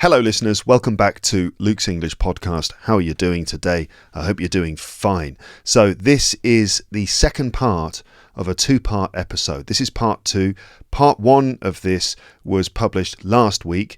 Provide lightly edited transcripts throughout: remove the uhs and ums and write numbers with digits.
Hello listeners, welcome back to Luke's English podcast. How are you doing today? I hope you're doing fine. So this is the second part of a two-part episode. This is part 2. Part 1 of this was published last week.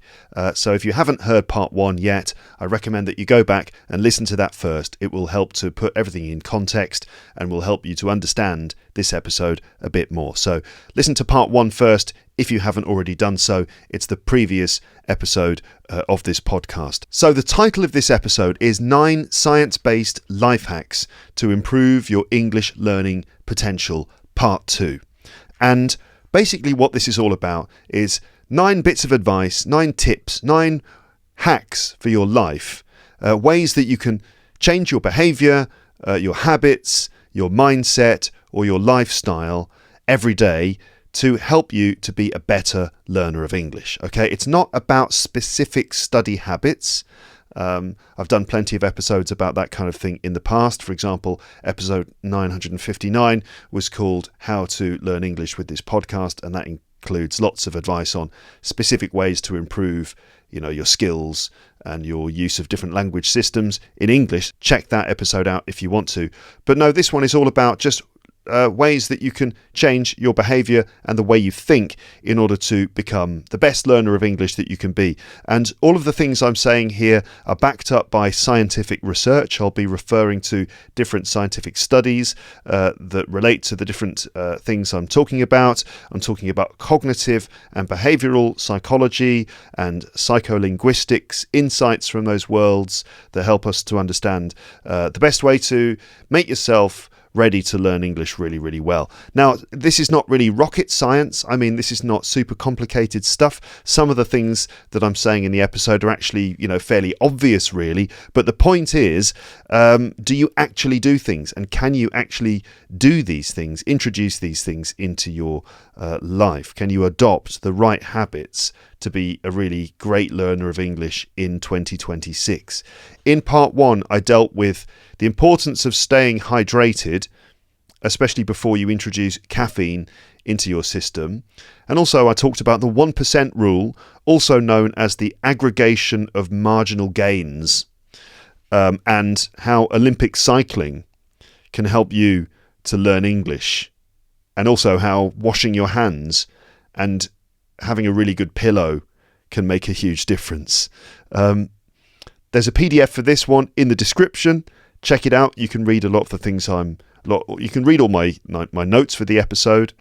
So if you haven't heard part 1 yet, I recommend that you go back and listen to that first. It will help to put everything in context and will help you to understand this episode a bit more. So listen to part 1 first if you haven't already done so. It's the previous episode of this podcast. So the title of this episode is 9 Science-Based Life Hacks to Improve Your English Learning Potential, Part 2. And basically what this is all about is 9 bits of advice, 9 tips, 9 hacks for your life, ways that you can change your behaviour, your habits, your mindset or your lifestyle every day to help you to be a better learner of English. Okay, it's not about specific study habits. I've done plenty of episodes about that kind of thing in the past. For example, episode 959 was called How to Learn English with this podcast, and that includes lots of advice on specific ways to improve, your skills and your use of different language systems in English. Check that episode out if you want to. But no, this one is all about just ways that you can change your behaviour and the way you think in order to become the best learner of English that you can be. And all of the things I'm saying here are backed up by scientific research. I'll be referring to different scientific studies that relate to the different things I'm talking about. I'm talking about cognitive and behavioural psychology and psycholinguistics, insights from those worlds that help us to understand the best way to make yourself ready to learn English really, really well. Now, this is not really rocket science. I mean, this is not super complicated stuff. Some of the things that I'm saying in the episode are actually, fairly obvious, really. But the point is, do you actually do things? And can you actually do these things, introduce these things into your life? Can you adopt the right habits to be a really great learner of English in 2026? In part 1, I dealt with the importance of staying hydrated, especially before you introduce caffeine into your system. And also I talked about the 1% rule, also known as the aggregation of marginal gains, and how Olympic cycling can help you to learn English, and also how washing your hands and having a really good pillow can make a huge difference. There's a PDF for this one in the description. Check it out. You can read a lot of the things you can read all my notes for the episode.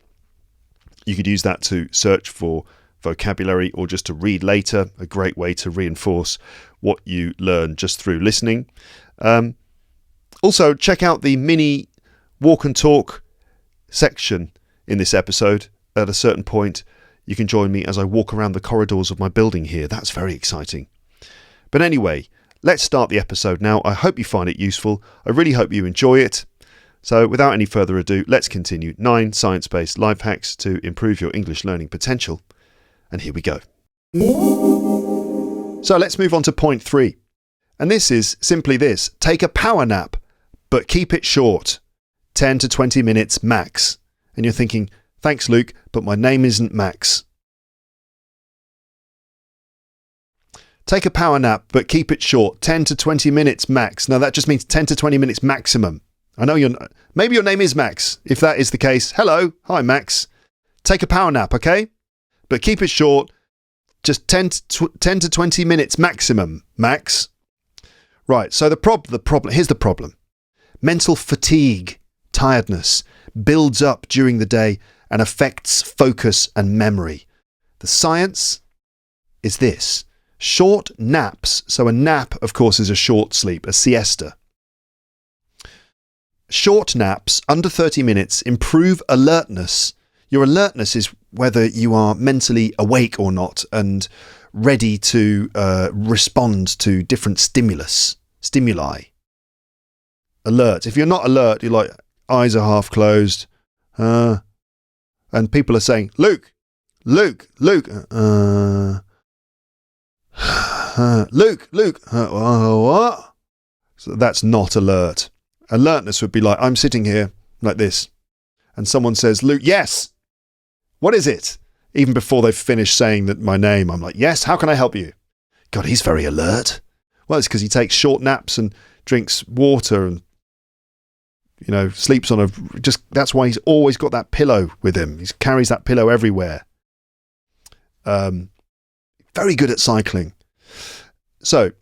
You could use that to search for vocabulary or just to read later. A great way to reinforce what you learn just through listening. Also, check out the mini walk and talk section in this episode. At a certain point, you can join me as I walk around the corridors of my building here. That's very exciting. But anyway, let's start the episode now. I hope you find it useful. I really hope you enjoy it. So without any further ado, let's continue. 9 science-based life hacks to improve your English learning potential. And here we go. So let's move on to point 3. And this is simply this. Take a power nap, but keep it short. 10 to 20 minutes max. And you're thinking, thanks Luke, but my name isn't Max. Take a power nap, but keep it short. 10 to 20 minutes max. Now that just means 10 to 20 minutes maximum. I know maybe your name is Max. If that is the case, hello. Hi, Max. Take a power nap, okay? But keep it short. Just 10 to 20 minutes maximum, Max. Right, so here's the problem. Mental fatigue, tiredness, builds up during the day and affects focus and memory. The science is this. Short naps, so a nap, of course, is a short sleep, a siesta. Short naps, under 30 minutes, improve alertness. Your alertness is whether you are mentally awake or not and ready to respond to different stimuli. Alert. If you're not alert, you're like, eyes are half closed, and people are saying, Luke, Luke, what? So that's not alert. Alertness would be like, I'm sitting here like this, and someone says, Luke, yes. What is it? Even before they've finished saying that my name, I'm like, yes, how can I help you? God, he's very alert. Well, it's because he takes short naps and drinks water and, sleeps on that's why he's always got that pillow with him. He carries that pillow everywhere. Very good at cycling. So,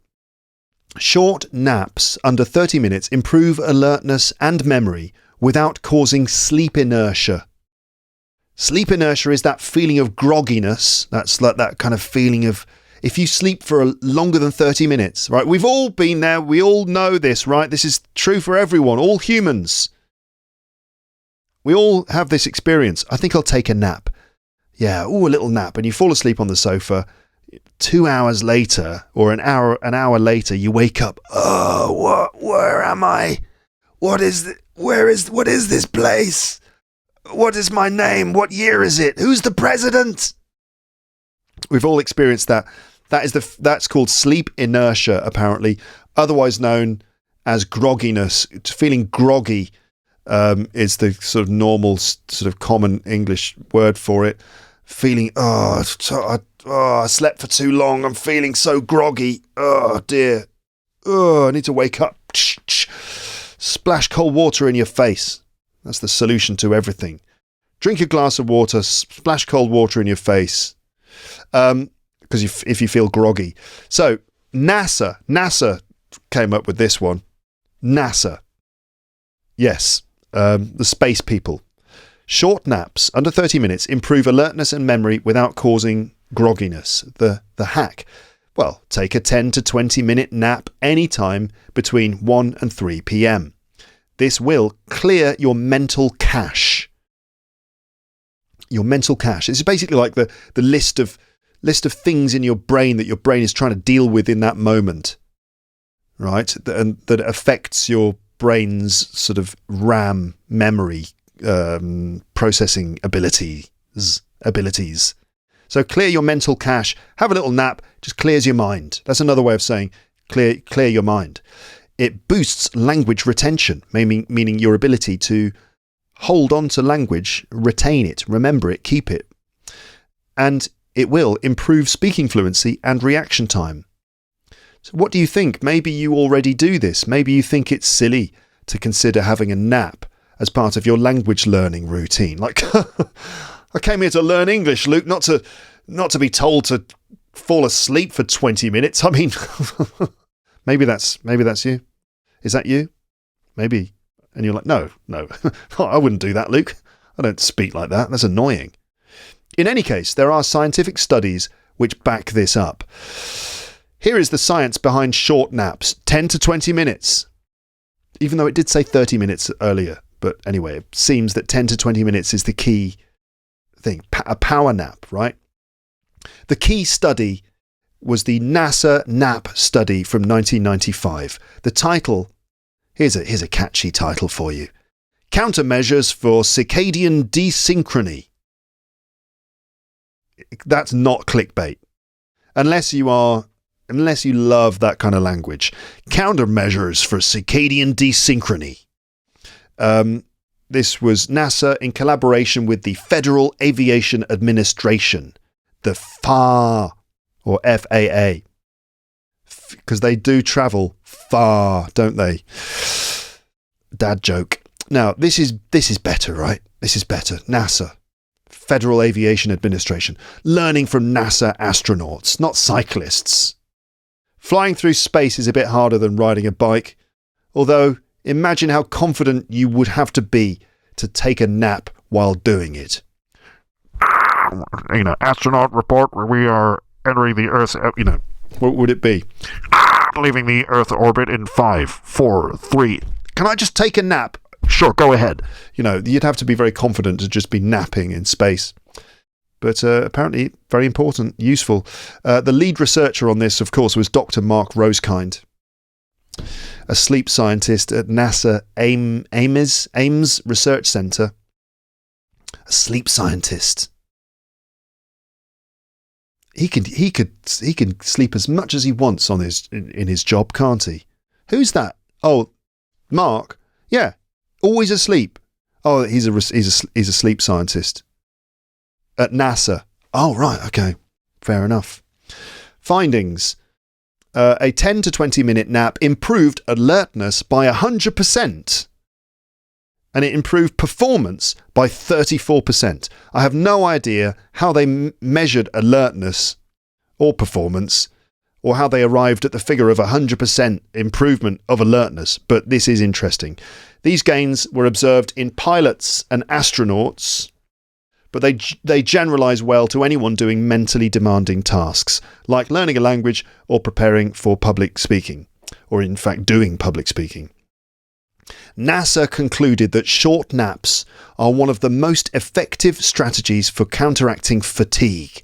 short naps under 30 minutes improve alertness and memory without causing sleep inertia. Sleep inertia is that feeling of grogginess. That's like that kind of feeling of if you sleep for longer than 30 minutes, right? We've all been there. We all know this, right? This is true for everyone, all humans. We all have this experience. I think I'll take a nap. Yeah, a little nap. And you fall asleep on the sofa. 2 hours later, or an hour later, you wake up. Oh, where am I? What is this place? What is my name? What year is it? Who's the president? We've all experienced that. That's called sleep inertia, apparently, otherwise known as grogginess. Feeling groggy is the sort of normal, sort of common English word for it. Feeling, I slept for too long. I'm feeling so groggy. Oh dear. I need to wake up. Splash cold water in your face. That's the solution to everything. Drink a glass of water, splash cold water in your face. Because if you feel groggy. So NASA came up with this one. NASA. Yes, the space people. Short naps under 30 minutes improve alertness and memory without causing grogginess. The hack. Well, take a 10 to 20 minute nap anytime between 1 and 3 p.m. This will clear your mental cache. Your mental cache. It's basically like the list of things in your brain that your brain is trying to deal with in that moment, right? And that affects your brain's sort of RAM memory processing abilities. So clear your mental cache. Have a little nap. Just clears your mind. That's another way of saying clear your mind. It boosts language retention, meaning your ability to hold on to language, retain it, remember it, keep it. And it will improve speaking fluency and reaction time. So what do you think? Maybe you already do this. Maybe you think it's silly to consider having a nap as part of your language learning routine. Like, I came here to learn English, Luke, not to be told to fall asleep for 20 minutes. I mean, maybe that's you. Is that you? Maybe. And you're like, no, I wouldn't do that, Luke. I don't speak like that. That's annoying. In any case, there are scientific studies which back this up. Here is the science behind short naps, 10 to 20 minutes. Even though it did say 30 minutes earlier. But anyway, it seems that 10 to 20 minutes is the key thing. A power nap, right? The key study was the NASA nap study from 1995. The title, here's a catchy title for you. Countermeasures for circadian desynchrony. That's not clickbait. Unless you love that kind of language. Countermeasures for circadian desynchrony. This was NASA in collaboration with the Federal Aviation Administration, the FAA, or FAA. Because they do travel far, don't they? Dad joke. Now, this is better, right? This is better. NASA. Federal Aviation Administration. Learning from NASA astronauts, not cyclists. Flying through space is a bit harder than riding a bike. Although, imagine how confident you would have to be to take a nap while doing it. Astronaut report where we are entering the Earth's, what would it be? Leaving the Earth orbit in 5, 4, 3. Can I just take a nap? Sure, go ahead. You'd have to be very confident to just be napping in space. But apparently very important, useful. The lead researcher on this, of course, was Dr. Mark Rosekind, a sleep scientist at NASA Ames Research Center. A sleep scientist. He can sleep as much as he wants in his job, can't he? Who's that? Oh, Mark. Yeah, always asleep. Oh, he's a sleep scientist at NASA. Oh, right, okay, fair enough. Findings. a 10 to 20 minute nap improved alertness by 100%. And it improved performance by 34%. I have no idea how they measured alertness or performance, or how they arrived at the figure of 100% improvement of alertness, but this is interesting. These gains were observed in pilots and astronauts, but they generalize well to anyone doing mentally demanding tasks, like learning a language or preparing for public speaking, or in fact doing public speaking. NASA concluded that short naps are one of the most effective strategies for counteracting fatigue.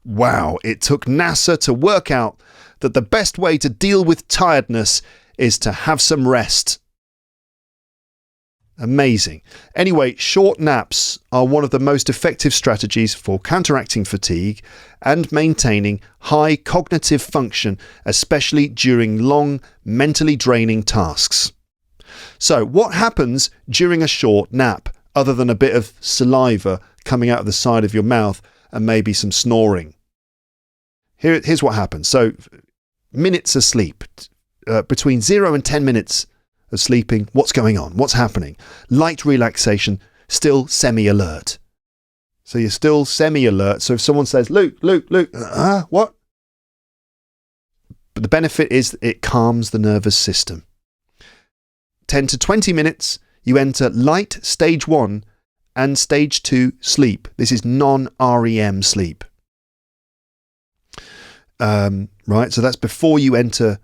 Wow, it took NASA to work out that the best way to deal with tiredness is to have some rest. Amazing. Anyway, short naps are one of the most effective strategies for counteracting fatigue and maintaining high cognitive function, especially during long, mentally draining tasks. So, what happens during a short nap, other than a bit of saliva coming out of the side of your mouth and maybe some snoring? Here's what happens. So, minutes of sleep, between 0 and 10 minutes of sleeping, what's going on? What's happening? Light relaxation, still semi-alert. So you're still semi-alert. So if someone says, Luke, what? But the benefit is it calms the nervous system. 10 to 20 minutes, you enter light stage 1 and stage 2 sleep. This is non-REM sleep. Right, so that's before you enter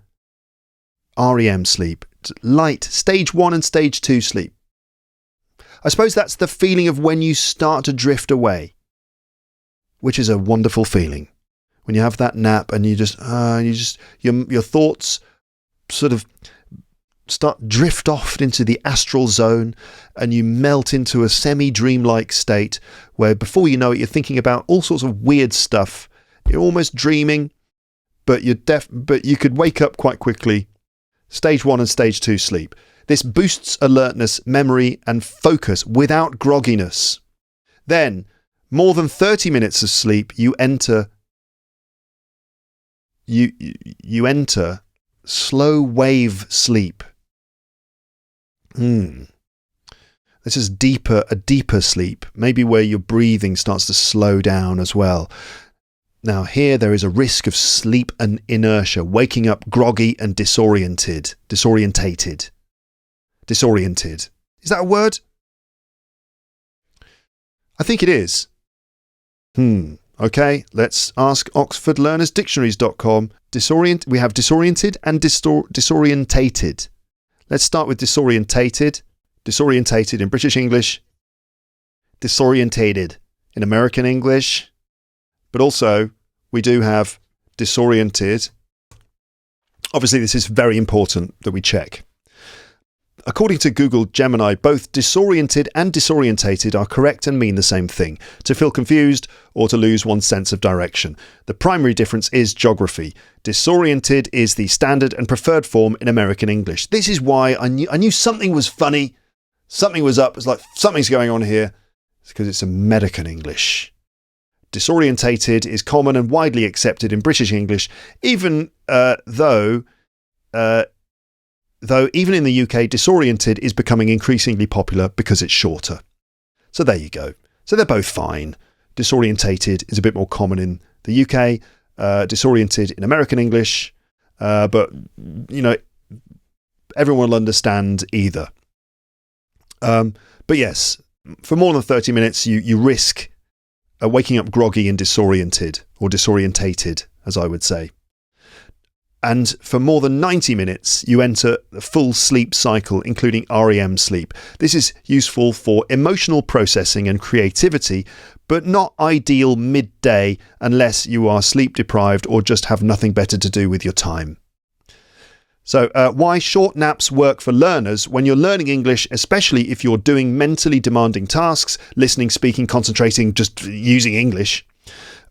REM sleep. Light stage 1 and stage 2 sleep. I suppose that's the feeling of when you start to drift away, which is a wonderful feeling. When you have that nap and your thoughts sort of drift off into the astral zone, and you melt into a semi-dreamlike state where before you know it, you're thinking about all sorts of weird stuff. You're almost dreaming, but you could wake up quite quickly. Stage 1 and stage 2 sleep. This boosts alertness, memory, and focus without grogginess. Then, more than 30 minutes of sleep, you enter slow wave sleep. This is a deeper sleep, maybe where your breathing starts to slow down as well. Now here there is a risk of sleep and inertia, waking up groggy and disoriented. Disorientated. Is that a word? I think it is. Okay, let's ask oxfordlearnersdictionaries.com. We have disoriented and disorientated. Let's start with disorientated. Disorientated in British English. Disorientated in American English. But also, we do have disoriented. Obviously, this is very important that we check. According to Google Gemini, both disoriented and disorientated are correct and mean the same thing: to feel confused or to lose one's sense of direction. The primary difference is geography. Disoriented is the standard and preferred form in American English. This is why I knew something was funny. Something was up. It's like something's going on here. It's because it's American English. Disorientated is common and widely accepted in British English, even though even in the UK, disoriented is becoming increasingly popular because it's shorter. So there you go. So they're both fine. Disorientated is a bit more common in the UK, disoriented in American English, but everyone will understand either. But yes, for more than 30 minutes, you risk waking up groggy and disoriented, or disorientated, as I would say. And for more than 90 minutes, you enter the full sleep cycle, including REM sleep. This is useful for emotional processing and creativity, but not ideal midday unless you are sleep deprived or just have nothing better to do with your time. So why short naps work for learners when you're learning English, especially if you're doing mentally demanding tasks, listening, speaking, concentrating, just using English,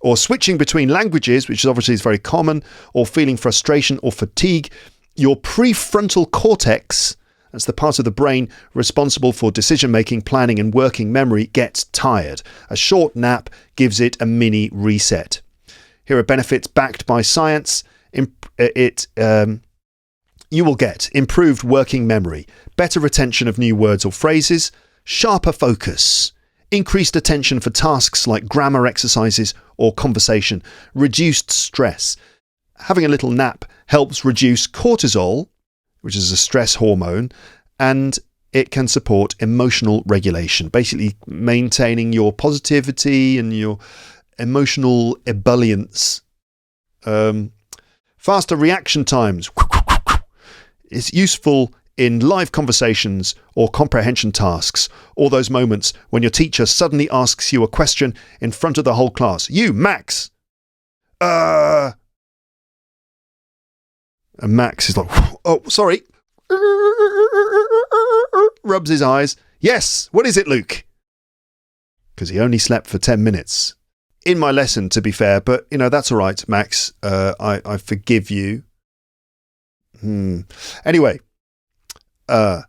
or switching between languages, which obviously is very common, or feeling frustration or fatigue. Your prefrontal cortex, that's the part of the brain responsible for decision-making, planning and working memory, gets tired. A short nap gives it a mini reset. Here are benefits backed by science. You will get improved working memory, better retention of new words or phrases, sharper focus, increased attention for tasks like grammar exercises or conversation, reduced stress. Having a little nap helps reduce cortisol, which is a stress hormone, and it can support emotional regulation, basically maintaining your positivity and your emotional ebullience. Faster reaction times. It's useful in live conversations or comprehension tasks, or those moments when your teacher suddenly asks you a question in front of the whole class. You, Max! And Max is like, oh, sorry. Rubs his eyes. Yes, what is it, Luke? Because he only slept for 10 minutes. In my lesson, to be fair, but, that's all right, Max. I forgive you. Anyway, how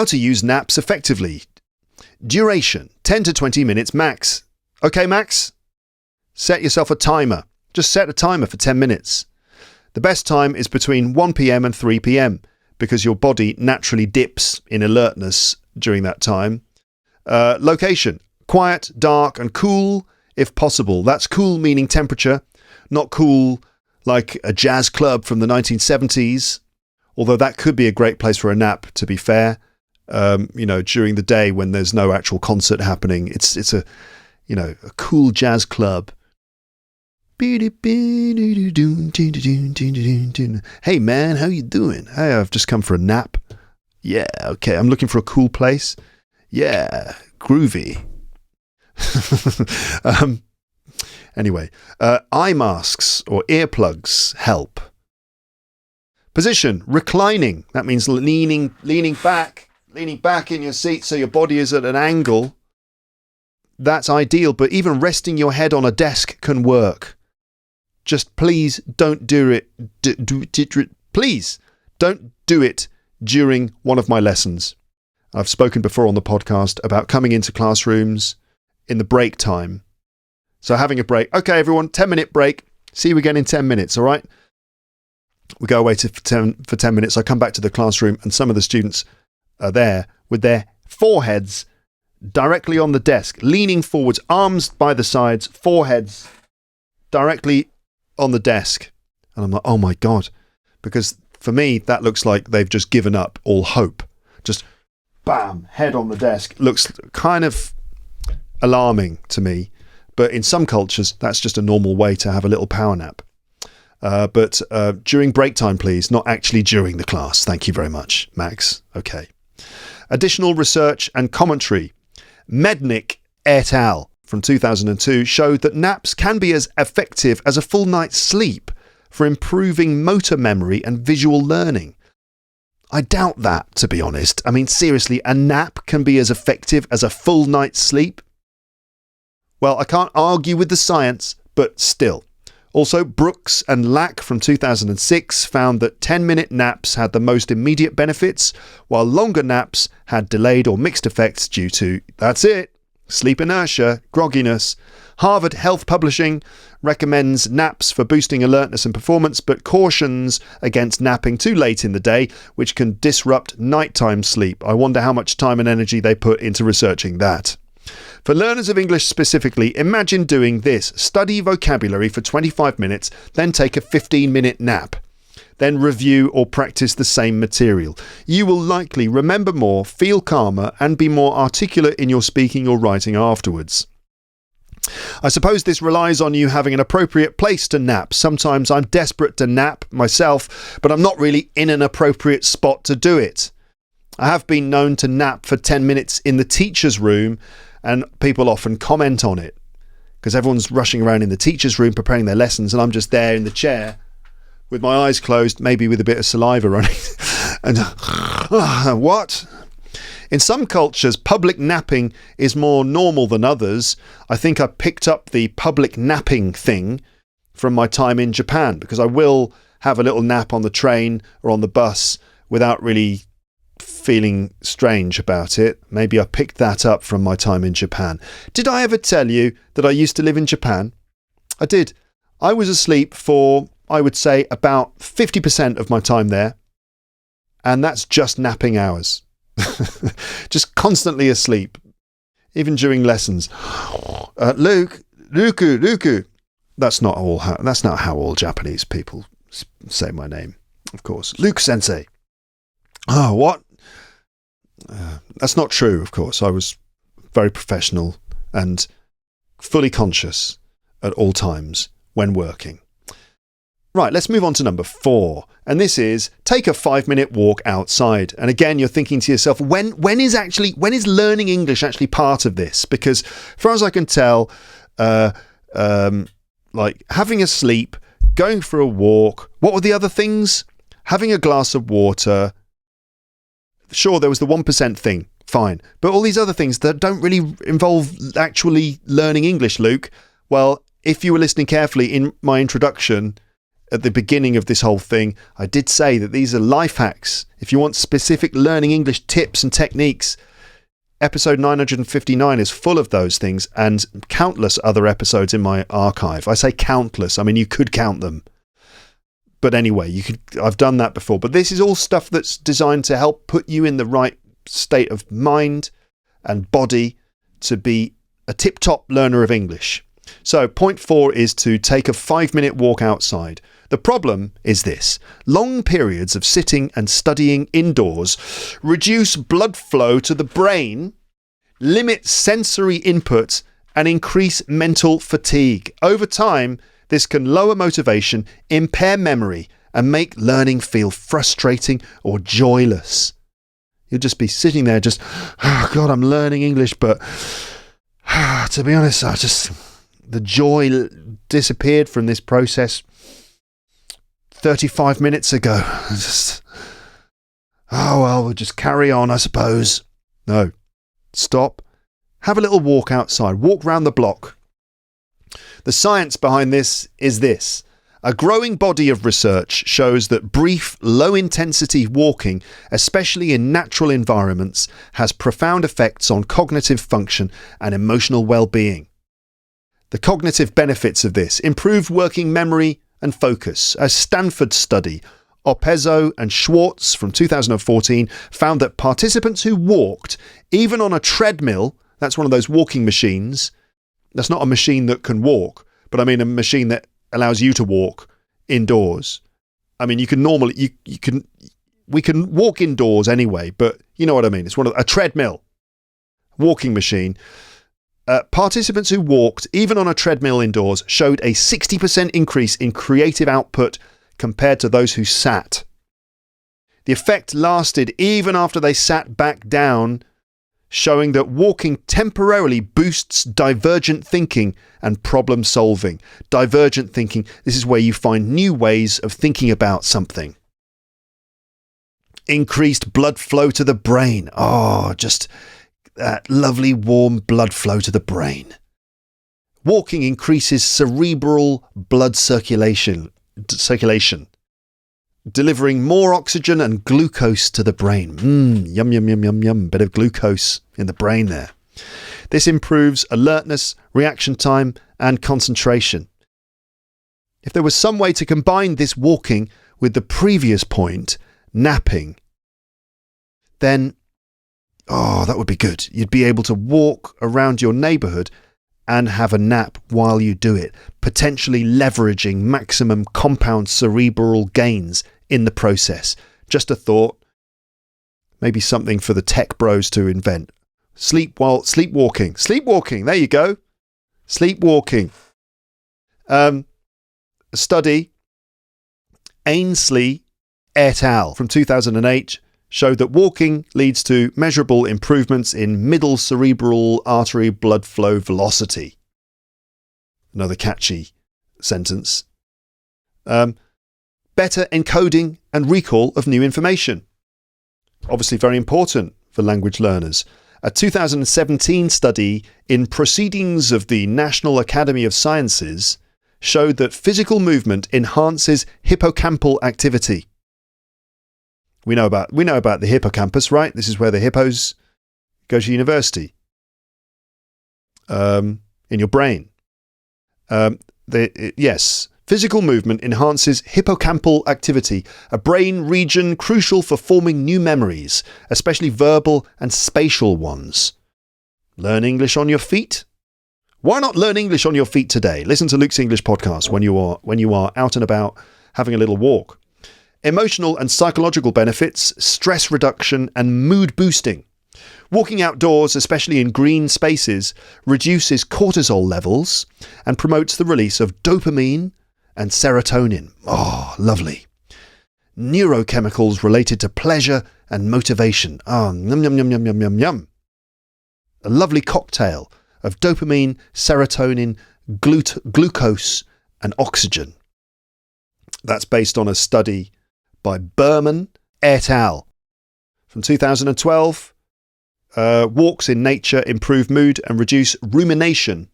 to use naps effectively. Duration, 10 to 20 minutes max. Okay, Max? Set yourself a timer. Just set a timer for 10 minutes. The best time is between 1 p.m. and 3 p.m. because your body naturally dips in alertness during that time. Location, quiet, dark and cool if possible. That's cool meaning temperature, not cool like a jazz club from the 1970s, although that could be a great place for a nap, to be fair. During the day when there's no actual concert happening, it's a cool jazz club. Hey man, how you doing? Hey, I've just come for a nap. Yeah, okay, I'm looking for a cool place. Yeah, groovy. Anyway, eye masks or earplugs help. Position, reclining. That means leaning back in your seat so your body is at an angle. That's ideal, but even resting your head on a desk can work. Just please don't do it. Please don't do it during one of my lessons. I've spoken before on the podcast about coming into classrooms in the break time. So having a break. Okay, everyone, 10-minute break. See you again in 10 minutes, all right? We go away for 10 minutes. I come back to the classroom and some of the students are there with their foreheads directly on the desk, leaning forwards, arms by the sides, foreheads directly on the desk. And I'm like, oh my God. Because for me, that looks like they've just given up all hope. Just bam, head on the desk. Looks kind of alarming to me. But in some cultures, that's just a normal way to have a little power nap. But during break time, please, not actually during the class. Thank you very much, Max. Okay. Additional research and commentary. Mednick et al. From 2002 showed that naps can be as effective as a full night's sleep for improving motor memory and visual learning. I doubt that, to be honest. I mean, seriously, a nap can be as effective as a full night's sleep? Well, I can't argue with the science, but still. Also, Brooks and Lack from 2006 found that 10-minute naps had the most immediate benefits, while longer naps had delayed or mixed effects due to, that's it, sleep inertia, grogginess. Harvard Health Publishing recommends naps for boosting alertness and performance, but cautions against napping too late in the day, which can disrupt nighttime sleep. I wonder how much time and energy they put into researching that. For learners of English specifically, imagine doing this. Study vocabulary for 25 minutes, then take a 15-minute nap. Then review or practice the same material. You will likely remember more, feel calmer, and be more articulate in your speaking or writing afterwards. I suppose this relies on you having an appropriate place to nap. Sometimes I'm desperate to nap myself, but I'm not really in an appropriate spot to do it. I have been known to nap for 10 minutes in the teacher's room, and people often comment on it because everyone's rushing around in the teacher's room preparing their lessons, and I'm just there in the chair with my eyes closed, maybe with a bit of saliva running. And what? In some cultures, public napping is more normal than others. I think I picked up the public napping thing from my time in Japan, because I will have a little nap on the train or on the bus without really feeling strange about it. Maybe I picked that up from my time in Japan. Did I ever tell you that I used to live in Japan? I did. I was asleep for I would say, about 50% of my time there. And that's just napping hours. Just constantly asleep, even during lessons. Luku. That's not how all Japanese people say my name, of course. Luke Sensei. Oh, what? That's not true, of course. I was very professional and fully conscious at all times when working. Right, let's move on to number 4. And this is take a 5-minute walk outside. And again, you're thinking to yourself, when is learning English actually part of this? Because as far as I can tell, like having a sleep, going for a walk, what were the other things? Having a glass of water. Sure, there was the 1% thing, fine. But all these other things that don't really involve actually learning English, Luke. Well, if you were listening carefully in my introduction, at the beginning of this whole thing, I did say that these are life hacks. If you want specific learning English tips and techniques, episode 959 is full of those things and countless other episodes in my archive. I say countless, I mean you could count them. But anyway, I've done that before. But this is all stuff that's designed to help put you in the right state of mind and body to be a tip-top learner of English. So point 4 is to take a 5-minute walk outside. The problem is this: long periods of sitting and studying indoors reduce blood flow to the brain, limit sensory input, and increase mental fatigue. Over time, this can lower motivation, impair memory, and make learning feel frustrating or joyless. You'll just be sitting there just, oh God, I'm learning English, but to be honest, the joy disappeared from this process 35 minutes ago. Oh, well, we'll just carry on, I suppose. No. Stop. Have a little walk outside. Walk round the block. The science behind this is this. A growing body of research shows that brief, low-intensity walking, especially in natural environments, has profound effects on cognitive function and emotional well-being. The cognitive benefits of this: improved working memory and focus. A Stanford study, Opezzo and Schwartz from 2014, found that participants who walked, even on a treadmill, that's one of those walking machines, that's not a machine that can walk, but I mean a machine that allows you to walk indoors. I mean, we can walk indoors anyway, but you know what I mean. It's a treadmill, walking machine. Participants who walked, even on a treadmill indoors, showed a 60% increase in creative output compared to those who sat. The effect lasted even after they sat back down, showing that walking temporarily boosts divergent thinking and problem solving. Divergent thinking, this is where you find new ways of thinking about something. Increased blood flow to the brain. Oh, just that lovely warm blood flow to the brain. Walking increases cerebral blood circulation, delivering more oxygen and glucose to the brain. Yum, yum, yum, yum, yum. Bit of glucose in the brain there. This improves alertness, reaction time, and concentration. If there was some way to combine this walking with the previous point, napping, then that would be good. You'd be able to walk around your neighbourhood and have a nap while you do it, potentially leveraging maximum compound cerebral gains in the process. Just a thought. Maybe something for the tech bros to invent. Sleepwalking. Sleepwalking, there you go. Sleepwalking. A study, Ainsley et al. From 2008, showed that walking leads to measurable improvements in middle cerebral artery blood flow velocity. Another catchy sentence. Better encoding and recall of new information. Obviously very important for language learners. A 2017 study in Proceedings of the National Academy of Sciences showed that physical movement enhances hippocampal activity. We know about the hippocampus, right? This is where the hippos go to university. In your brain. Yes, Physical movement enhances hippocampal activity, a brain region crucial for forming new memories, especially verbal and spatial ones. Learn English on your feet? Why not learn English on your feet today? Listen to Luke's English podcast when you are out and about having a little walk. Emotional and psychological benefits, stress reduction and mood boosting. Walking outdoors, especially in green spaces, reduces cortisol levels and promotes the release of dopamine and serotonin. Oh, lovely. Neurochemicals related to pleasure and motivation. Oh, yum, yum, yum, yum, yum, yum, yum. A lovely cocktail of dopamine, serotonin, glucose and oxygen. That's based on a study by Berman et al. From 2012. Walks in nature improve mood and reduce rumination,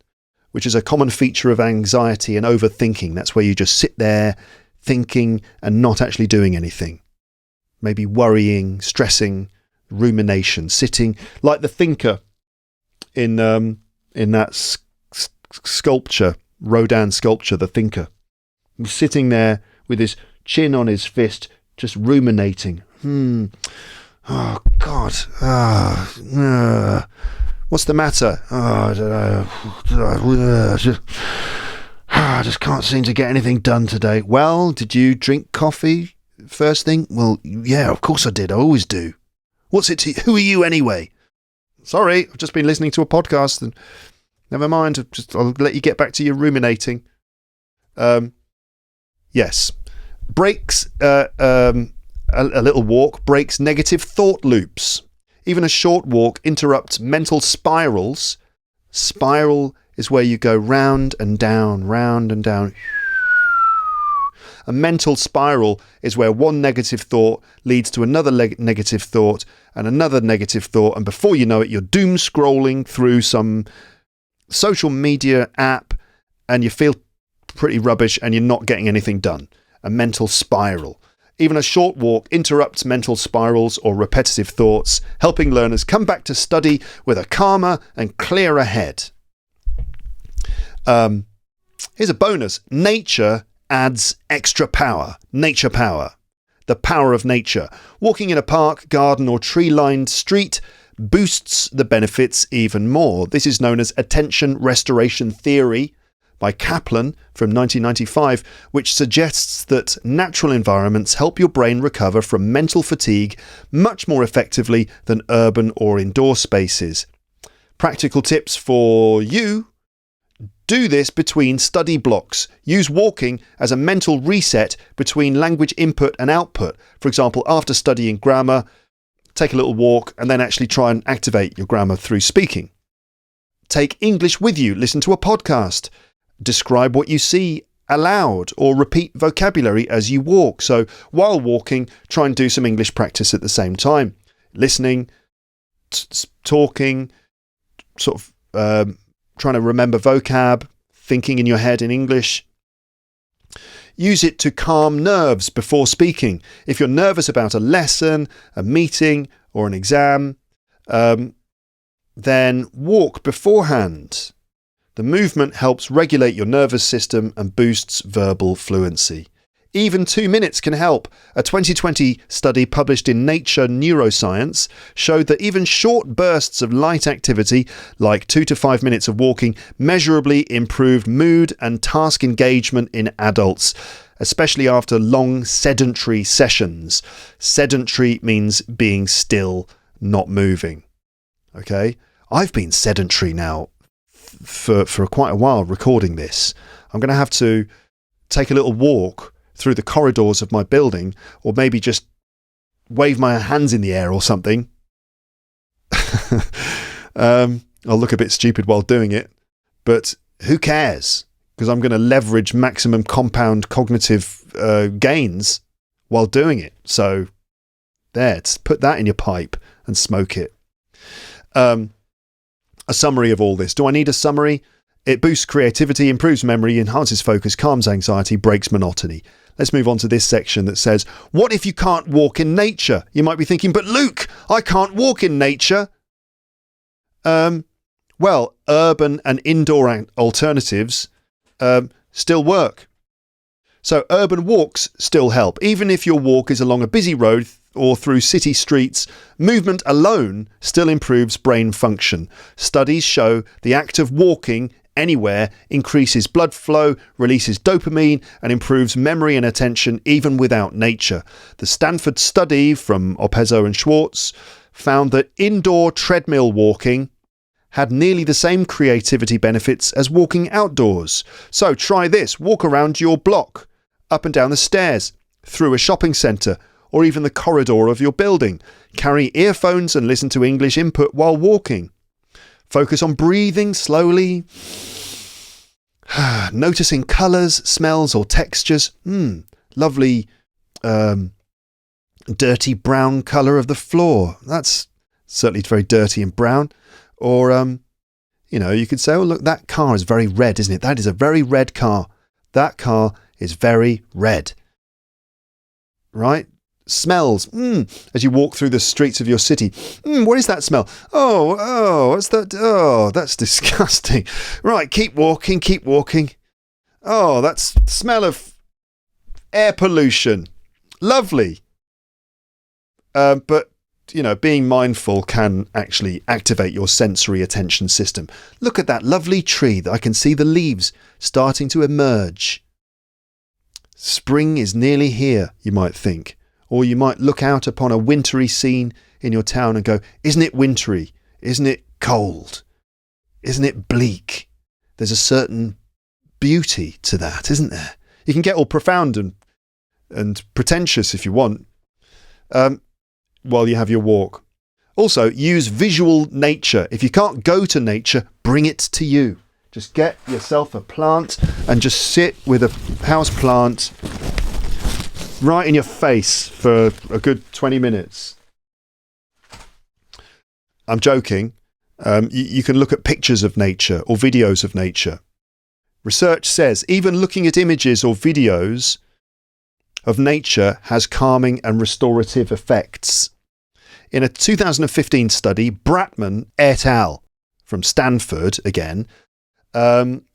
which is a common feature of anxiety and overthinking. That's where you just sit there thinking and not actually doing anything. Maybe worrying, stressing, rumination, sitting like the thinker in that sculpture, Rodin sculpture, The Thinker. He's sitting there with his chin on his fist, just ruminating. Oh, God. What's the matter? I don't know. I just can't seem to get anything done today. Well, did you drink coffee first thing? Well, yeah, of course I did. I always do. What's it to you? Who are you anyway? Sorry, I've just been listening to a podcast. And never mind. I'll let you get back to your ruminating. Yes. Breaks... A little walk breaks negative thought loops. Even a short walk interrupts mental spirals. Spiral is where you go round and down, round and down. A mental spiral is where one negative thought leads to another negative thought and another negative thought, and before you know it, you're doom scrolling through some social media app and you feel pretty rubbish and you're not getting anything done. A mental spiral. Even a short walk interrupts mental spirals or repetitive thoughts, helping learners come back to study with a calmer and clearer head. Here's a bonus. Nature adds extra power. Nature power. The power of nature. Walking in a park, garden or tree-lined street boosts the benefits even more. This is known as attention restoration theory by Kaplan from 1995, which suggests that natural environments help your brain recover from mental fatigue much more effectively than urban or indoor spaces. Practical tips for you. Do this between study blocks. Use walking as a mental reset between language input and output. For example, after studying grammar, take a little walk and then actually try and activate your grammar through speaking. Take English with you. Listen to a podcast. Describe what you see aloud or repeat vocabulary as you walk. So while walking, try and do some English practice at the same time. Listening, talking, sort of trying to remember vocab, thinking in your head in English. Use it to calm nerves before speaking. If you're nervous about a lesson, a meeting or an exam, then walk beforehand. The movement helps regulate your nervous system and boosts verbal fluency. Even 2 minutes can help. A 2020 study published in Nature Neuroscience showed that even short bursts of light activity, like 2 to 5 minutes of walking, measurably improved mood and task engagement in adults, especially after long sedentary sessions. Sedentary means being still, not moving. Okay? I've been sedentary now for quite a while recording this. I'm going to have to take a little walk through the corridors of my building, or maybe just wave my hands in the air or something. I'll look a bit stupid while doing it, but who cares? Because I'm going to leverage maximum compound cognitive gains while doing it. So there, put that in your pipe and smoke it. A summary of all this. Do I need a summary? It boosts creativity, improves memory, enhances focus, calms anxiety, breaks monotony. Let's move on to this section that says, what if you can't walk in nature? You might be thinking, but Luke, I can't walk in nature. Well, urban and indoor alternatives still work. So urban walks still help. Even if your walk is along a busy road or through city streets, movement alone still improves brain function. Studies show the act of walking anywhere increases blood flow, releases dopamine, and improves memory and attention even without nature. The Stanford study from Opezzo and Schwartz found that indoor treadmill walking had nearly the same creativity benefits as walking outdoors. So try this. Walk around your block, up and down the stairs, through a shopping centre, or even the corridor of your building. Carry earphones and listen to English input while walking. Focus on breathing slowly, noticing colours, smells or textures. Lovely dirty brown colour of the floor. That's certainly very dirty and brown. Or, you could say, oh, look, that car is very red, isn't it? That is a very red car. That car is very red. Right? Smells. As you walk through the streets of your city. What is that smell? Oh, what's that? Oh, that's disgusting. Right, keep walking, keep walking. Oh, that's smell of air pollution. Lovely. But being mindful can actually activate your sensory attention system. Look at that lovely tree that I can see the leaves starting to emerge. Spring is nearly here, you might think. Or you might look out upon a wintry scene in your town and go, isn't it wintry? Isn't it cold? Isn't it bleak? There's a certain beauty to that, isn't there? You can get all profound and pretentious if you want. While you have your walk. Also, use visual nature. If you can't go to nature, bring it to you. Just get yourself a plant and just sit with a house plant right in your face for a good 20 minutes. I'm joking. You can look at pictures of nature or videos of nature. Research says even looking at images or videos of nature has calming and restorative effects. In a 2015 study, Bratman et al. From Stanford, again,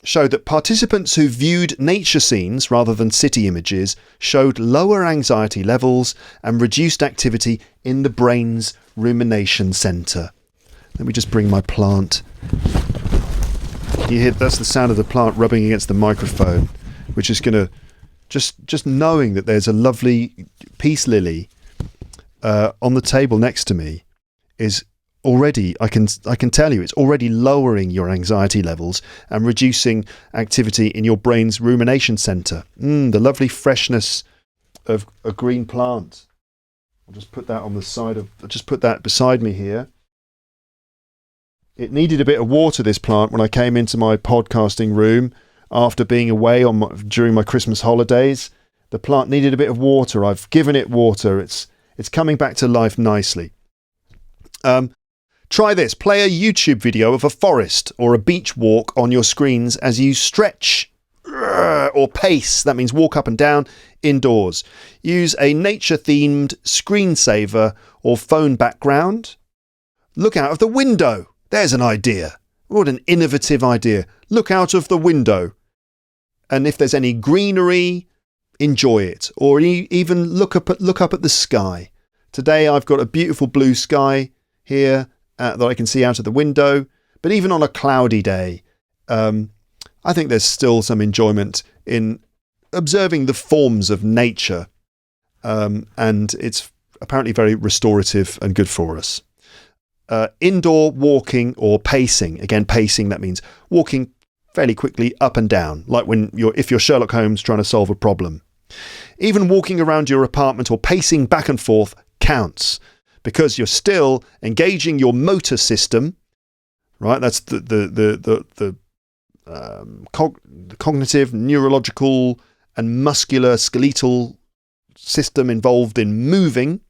showed that participants who viewed nature scenes rather than city images showed lower anxiety levels and reduced activity in the brain's rumination centre. Let me just bring my plant. You hear that's the sound of the plant rubbing against the microphone, which is going to just knowing that there's a lovely peace lily on the table next to me is already, I can tell you, it's already lowering your anxiety levels and reducing activity in your brain's rumination centre. The lovely freshness of a green plant. I'll just put that I'll just put that beside me here. It needed a bit of water, this plant, when I came into my podcasting room after being away during my Christmas holidays. The plant needed a bit of water. I've given it water. It's coming back to life nicely. Try this. Play a YouTube video of a forest or a beach walk on your screens as you stretch or pace. That means walk up and down indoors. Use a nature-themed screensaver or phone background. Look out of the window. There's an idea. What an innovative idea. Look out of the window. And if there's any greenery, enjoy it. Or even look up at the sky. Today I've got a beautiful blue sky here that I can see out of the window. But even on a cloudy day, I think there's still some enjoyment in observing the forms of nature. And it's apparently very restorative and good for us. Indoor walking or pacing. Again, pacing, that means walking fairly quickly up and down, like if you're Sherlock Holmes trying to solve a problem. Even walking around your apartment or pacing back and forth counts because you're still engaging your motor system, right? That's the cognitive, neurological and muscular skeletal system involved in moving.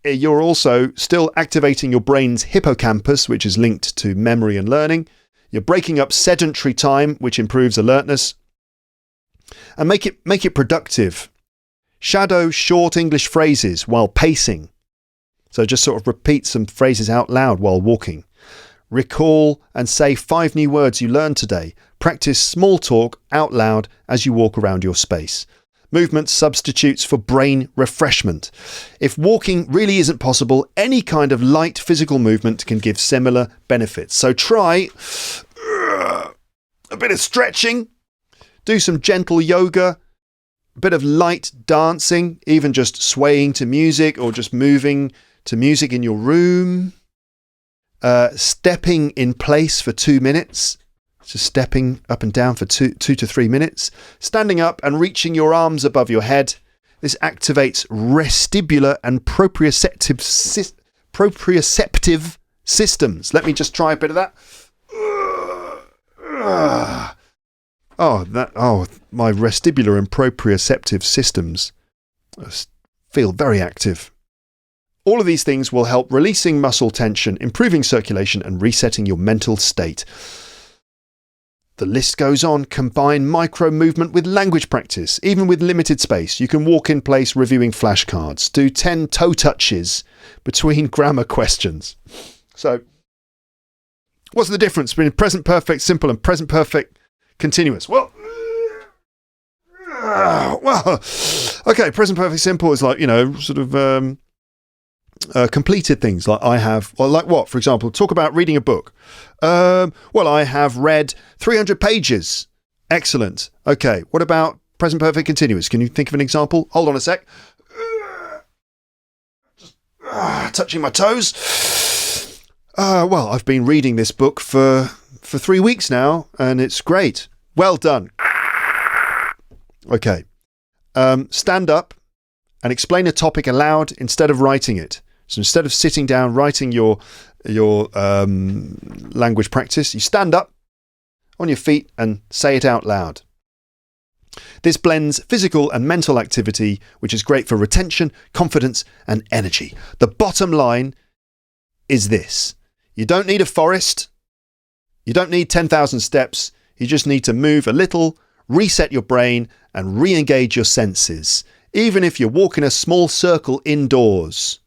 You're also still activating your brain's hippocampus, which is linked to memory and learning. You're breaking up sedentary time, which improves alertness. And make it productive. Shadow short English phrases while pacing. So just sort of repeat some phrases out loud while walking. Recall and say 5 new words you learned today. Practice small talk out loud as you walk around your space. movement substitutes for brain refreshment. If walking really isn't possible, any kind of light physical movement can give similar benefits. So try a bit of stretching, do some gentle yoga, a bit of light dancing, even just swaying to music or just moving to music in your room. Stepping in place for 2 minutes. Just stepping up and down for 2 to 3 minutes. Standing up and reaching your arms above your head. This activates vestibular and proprioceptive systems. Let me just try a bit of that. My vestibular and proprioceptive systems feel very active. All of these things will help releasing muscle tension, improving circulation and resetting your mental state. The list goes on. Combine micro movement with language practice. Even with limited space, you can walk in place reviewing flashcards. Do 10 toe touches between grammar questions. So, what's the difference between present perfect simple and present perfect continuous? Well, okay, present perfect simple is like, sort of completed things like I have, or like what, for example, talk about reading a book. I have read 300 pages. Excellent. Okay, what about present perfect continuous? Can you think of an example? Hold on a sec. Just touching my toes. I've been reading this book for 3 weeks now, and it's great. Well done. Okay. Stand up and explain a topic aloud instead of writing it. So instead of sitting down writing your language practice, you stand up on your feet and say it out loud. This blends physical and mental activity, which is great for retention, confidence, and energy. The bottom line is this. You don't need a forest. You don't need 10,000 steps. You just need to move a little, reset your brain, and re-engage your senses. Even if you're walking a small circle indoors,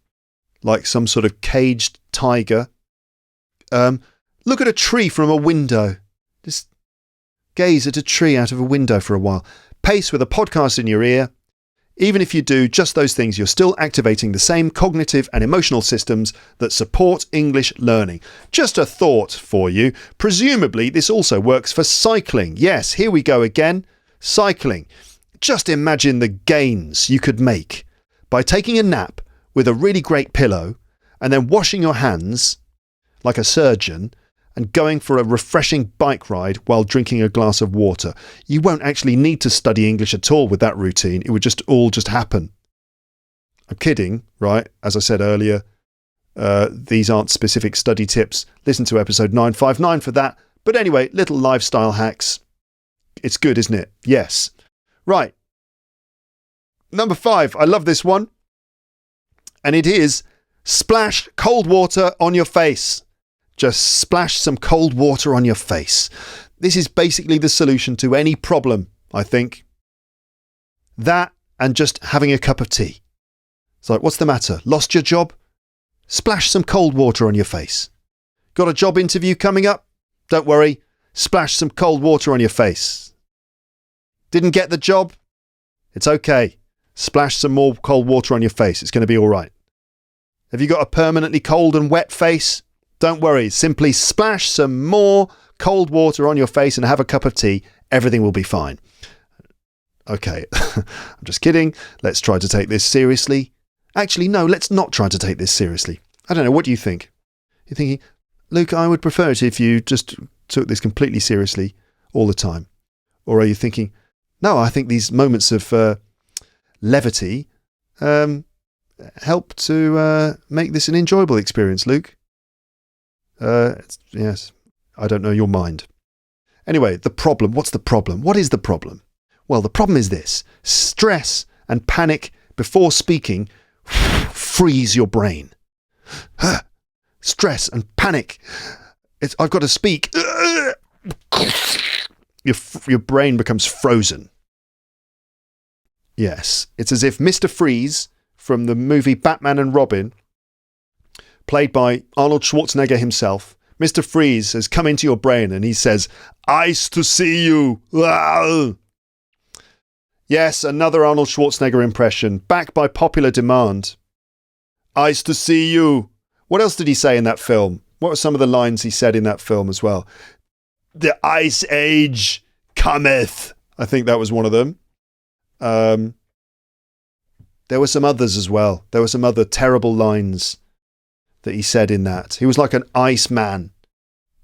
like some sort of caged tiger. Look at a tree from a window. Just gaze at a tree out of a window for a while. Pace with a podcast in your ear. Even if you do just those things, you're still activating the same cognitive and emotional systems that support English learning. Just a thought for you. Presumably, this also works for cycling. Yes, here we go again. Cycling. Just imagine the gains you could make by taking a nap with a really great pillow and then washing your hands like a surgeon and going for a refreshing bike ride while drinking a glass of water. You won't actually need to study English at all with that routine. It would just all happen. I'm kidding, right? As I said earlier, these aren't specific study tips. Listen to episode 959 for that. But anyway, little lifestyle hacks. It's good, isn't it? Yes. Right. Number 5. I love this one. And it is splash cold water on your face. Just splash some cold water on your face. This is basically the solution to any problem, I think. That and just having a cup of tea. It's like, what's the matter? Lost your job? Splash some cold water on your face. Got a job interview coming up? Don't worry. Splash some cold water on your face. Didn't get the job? It's okay. Splash some more cold water on your face. It's going to be all right. Have you got a permanently cold and wet face? Don't worry. Simply splash some more cold water on your face and have a cup of tea. Everything will be fine. Okay, I'm just kidding. Let's try to take this seriously. Actually, no, let's not try to take this seriously. I don't know. What do you think? You're thinking, Luke, I would prefer it if you just took this completely seriously all the time. Or are you thinking, no, I think these moments of levity help to make this an enjoyable experience, Luke. Yes, I don't know your mind. Anyway, the problem. What's the problem? What is the problem? Well, the problem is this. Stress and panic before speaking freeze your brain. Stress and panic. I've got to speak. Your brain becomes frozen. Yes, it's as if Mr. Freeze from the movie Batman and Robin, played by Arnold Schwarzenegger himself, Mr. Freeze has come into your brain and he says, "Ice to see you." Yes, another Arnold Schwarzenegger impression, back by popular demand. Eyes to see you. What else did he say in that film? What were some of the lines he said in that film as well? The Ice Age cometh. I think that was one of them. There were some others as well. There were some other terrible lines that he said in that. He was like an ice man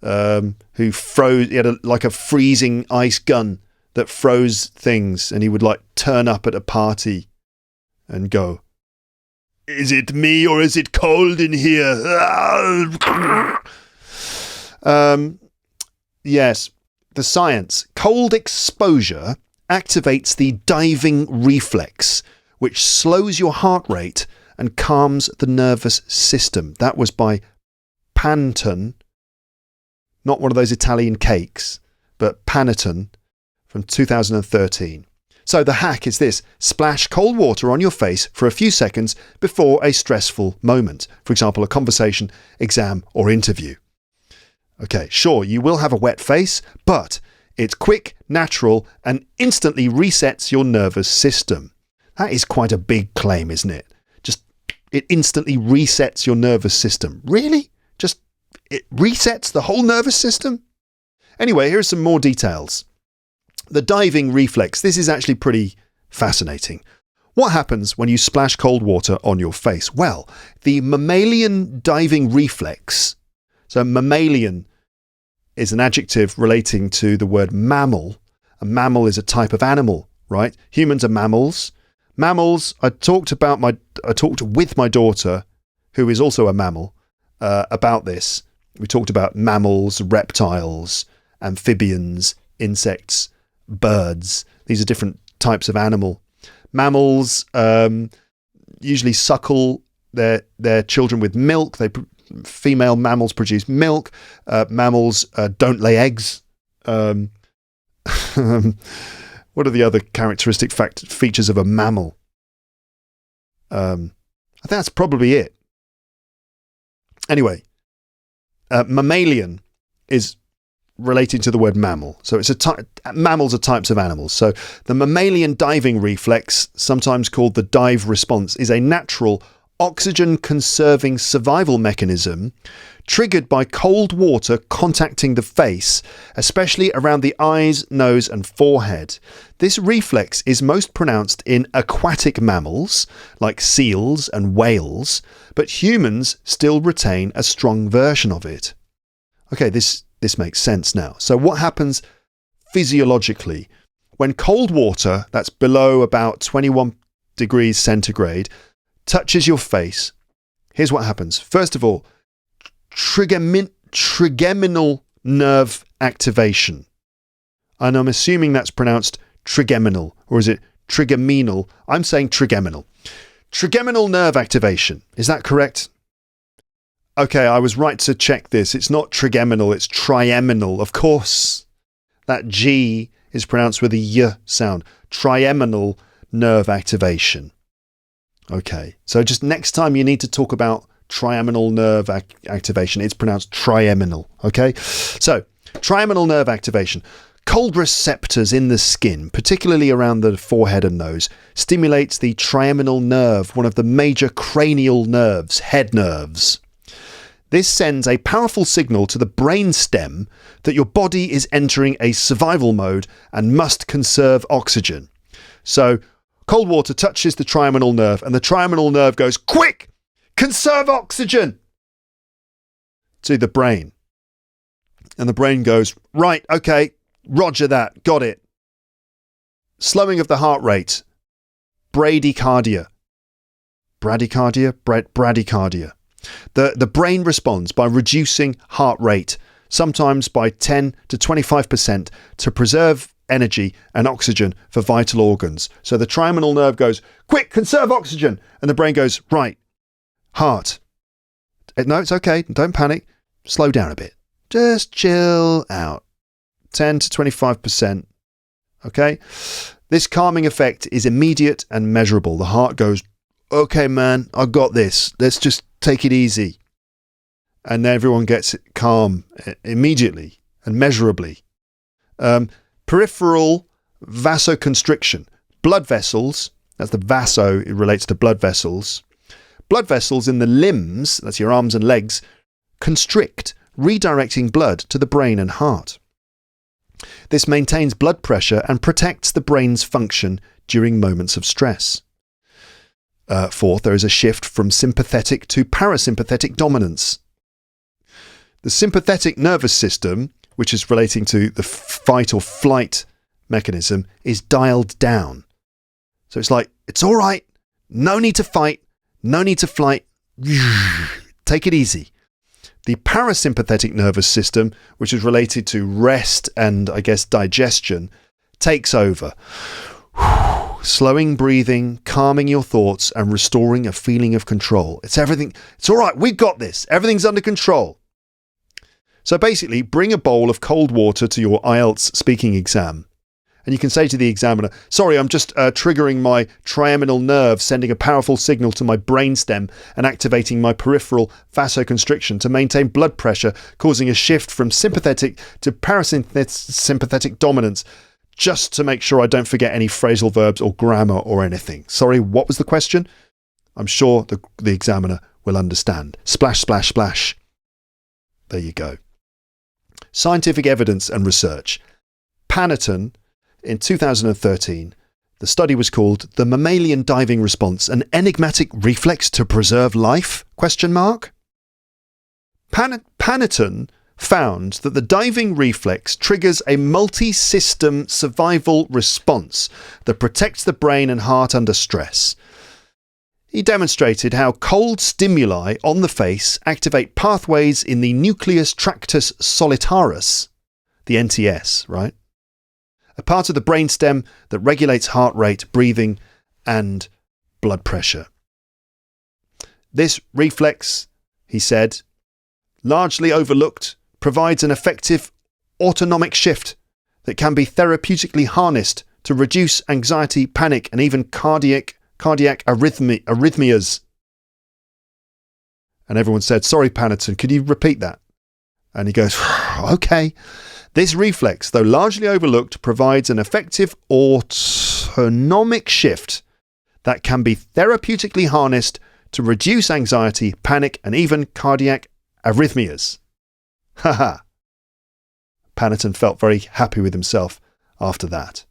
who froze. He had like a freezing ice gun that froze things, and he would like turn up at a party and go, "Is it me or is it cold in here?" Yes, the science. Cold exposure activates the diving reflex, which slows your heart rate and calms the nervous system. That was by Panton, not one of those Italian cakes, but Panettone from 2013. So the hack is this: splash cold water on your face for a few seconds before a stressful moment. For example, a conversation, exam, or interview. Okay, sure, you will have a wet face, but it's quick, natural, and instantly resets your nervous system. That is quite a big claim, isn't it? Just, it instantly resets your nervous system. Really? Just, it resets the whole nervous system? Anyway, here's some more details. The diving reflex. This is actually pretty fascinating. What happens when you splash cold water on your face? Well, the mammalian diving reflex. So mammalian is an adjective relating to the word mammal. A mammal is a type of animal, right? Humans are mammals. Mammals, I talked with my daughter, who is also a mammal, about this. We talked about mammals, reptiles, amphibians, insects, birds. These are different types of animal. Mammals usually suckle their children with milk. Female mammals produce milk. Mammals don't lay eggs. What are the other characteristic features of a mammal? I think that's probably it. Anyway, mammalian is relating to the word mammal. So it's mammals are types of animals. So the mammalian diving reflex, sometimes called the dive response, is a natural oxygen-conserving survival mechanism triggered by cold water contacting the face, especially around the eyes, nose, and forehead. This reflex is most pronounced in aquatic mammals, like seals and whales, but humans still retain a strong version of it. Okay, this makes sense now. So what happens physiologically? When cold water, that's below about 21 degrees centigrade, touches your face, here's what happens. First of all, trigeminal nerve activation. And I'm assuming that's pronounced trigeminal, or is it trigeminal? I'm saying trigeminal. Trigeminal nerve activation. Is that correct? Okay, I was right to check this. It's not trigeminal, it's trigeminal. Of course, that G is pronounced with a Y sound. Trigeminal nerve activation. Okay, so just next time you need to talk about trigeminal nerve activation, it's pronounced trigeminal. Okay, so trigeminal nerve activation. Cold receptors in the skin, particularly around the forehead and nose, stimulates the trigeminal nerve, one of the major cranial nerves, head nerves. This sends a powerful signal to the brain stem that your body is entering a survival mode and must conserve oxygen. So cold water touches the trigeminal nerve and the trigeminal nerve goes, "Quick! Conserve oxygen!" to the brain. And the brain goes, "Right, okay, roger that, got it." Slowing of the heart rate. Bradycardia. Bradycardia. The brain responds by reducing heart rate, sometimes by 10 to 25%, to preserve energy and oxygen for vital organs. So the trigeminal nerve goes, "Quick, conserve oxygen!" And the brain goes, "Right, heart. No, it's okay, don't panic. Slow down a bit. Just chill out. 10 to 25%. Okay? This calming effect is immediate and measurable. The heart goes, "Okay, man, I got this. Let's just take it easy." And then everyone gets calm immediately and measurably. Peripheral vasoconstriction. blood vessels, that's the vaso, it relates to blood vessels. Blood vessels in the limbs, that's your arms and legs, constrict, redirecting blood to the brain and heart. This maintains blood pressure and protects the brain's function during moments of stress. Fourth, there is a shift from sympathetic to parasympathetic dominance. The sympathetic nervous system, which is relating to the fight or flight mechanism, is dialed down. So it's like, it's all right, no need to fight, no need to flight, take it easy. The parasympathetic nervous system, which is related to rest and, I guess, digestion, takes over. Slowing breathing, calming your thoughts, and restoring a feeling of control. It's everything. It's all right. We've got this. Everything's under control. So basically, bring a bowl of cold water to your IELTS speaking exam. And you can say to the examiner, sorry, I'm just triggering my trigeminal nerve, sending a powerful signal to my brainstem and activating my peripheral vasoconstriction to maintain blood pressure, causing a shift from sympathetic to parasympathetic dominance, just to make sure I don't forget any phrasal verbs or grammar or anything. Sorry, what was the question? I'm sure the examiner will understand. Splash, splash, splash. There you go. Scientific evidence and research. Panetton, in 2013, the study was called The Mammalian Diving Response, an Enigmatic Reflex to Preserve Life? Panetton found that the diving reflex triggers a multi-system survival response that protects the brain and heart under stress. He demonstrated how cold stimuli on the face activate pathways in the nucleus tractus solitarius, the NTS, right? A part of the brainstem that regulates heart rate, breathing, and blood pressure. This reflex, he said, largely overlooked, provides an effective autonomic shift that can be therapeutically harnessed to reduce anxiety, panic, and even cardiac arrhythmias. And everyone said, sorry, Panetton, could you repeat that? And he goes, okay. This reflex, though largely overlooked, provides an effective autonomic shift that can be therapeutically harnessed to reduce anxiety, panic, and even cardiac arrhythmias. Haha. Panetton felt very happy with himself after that.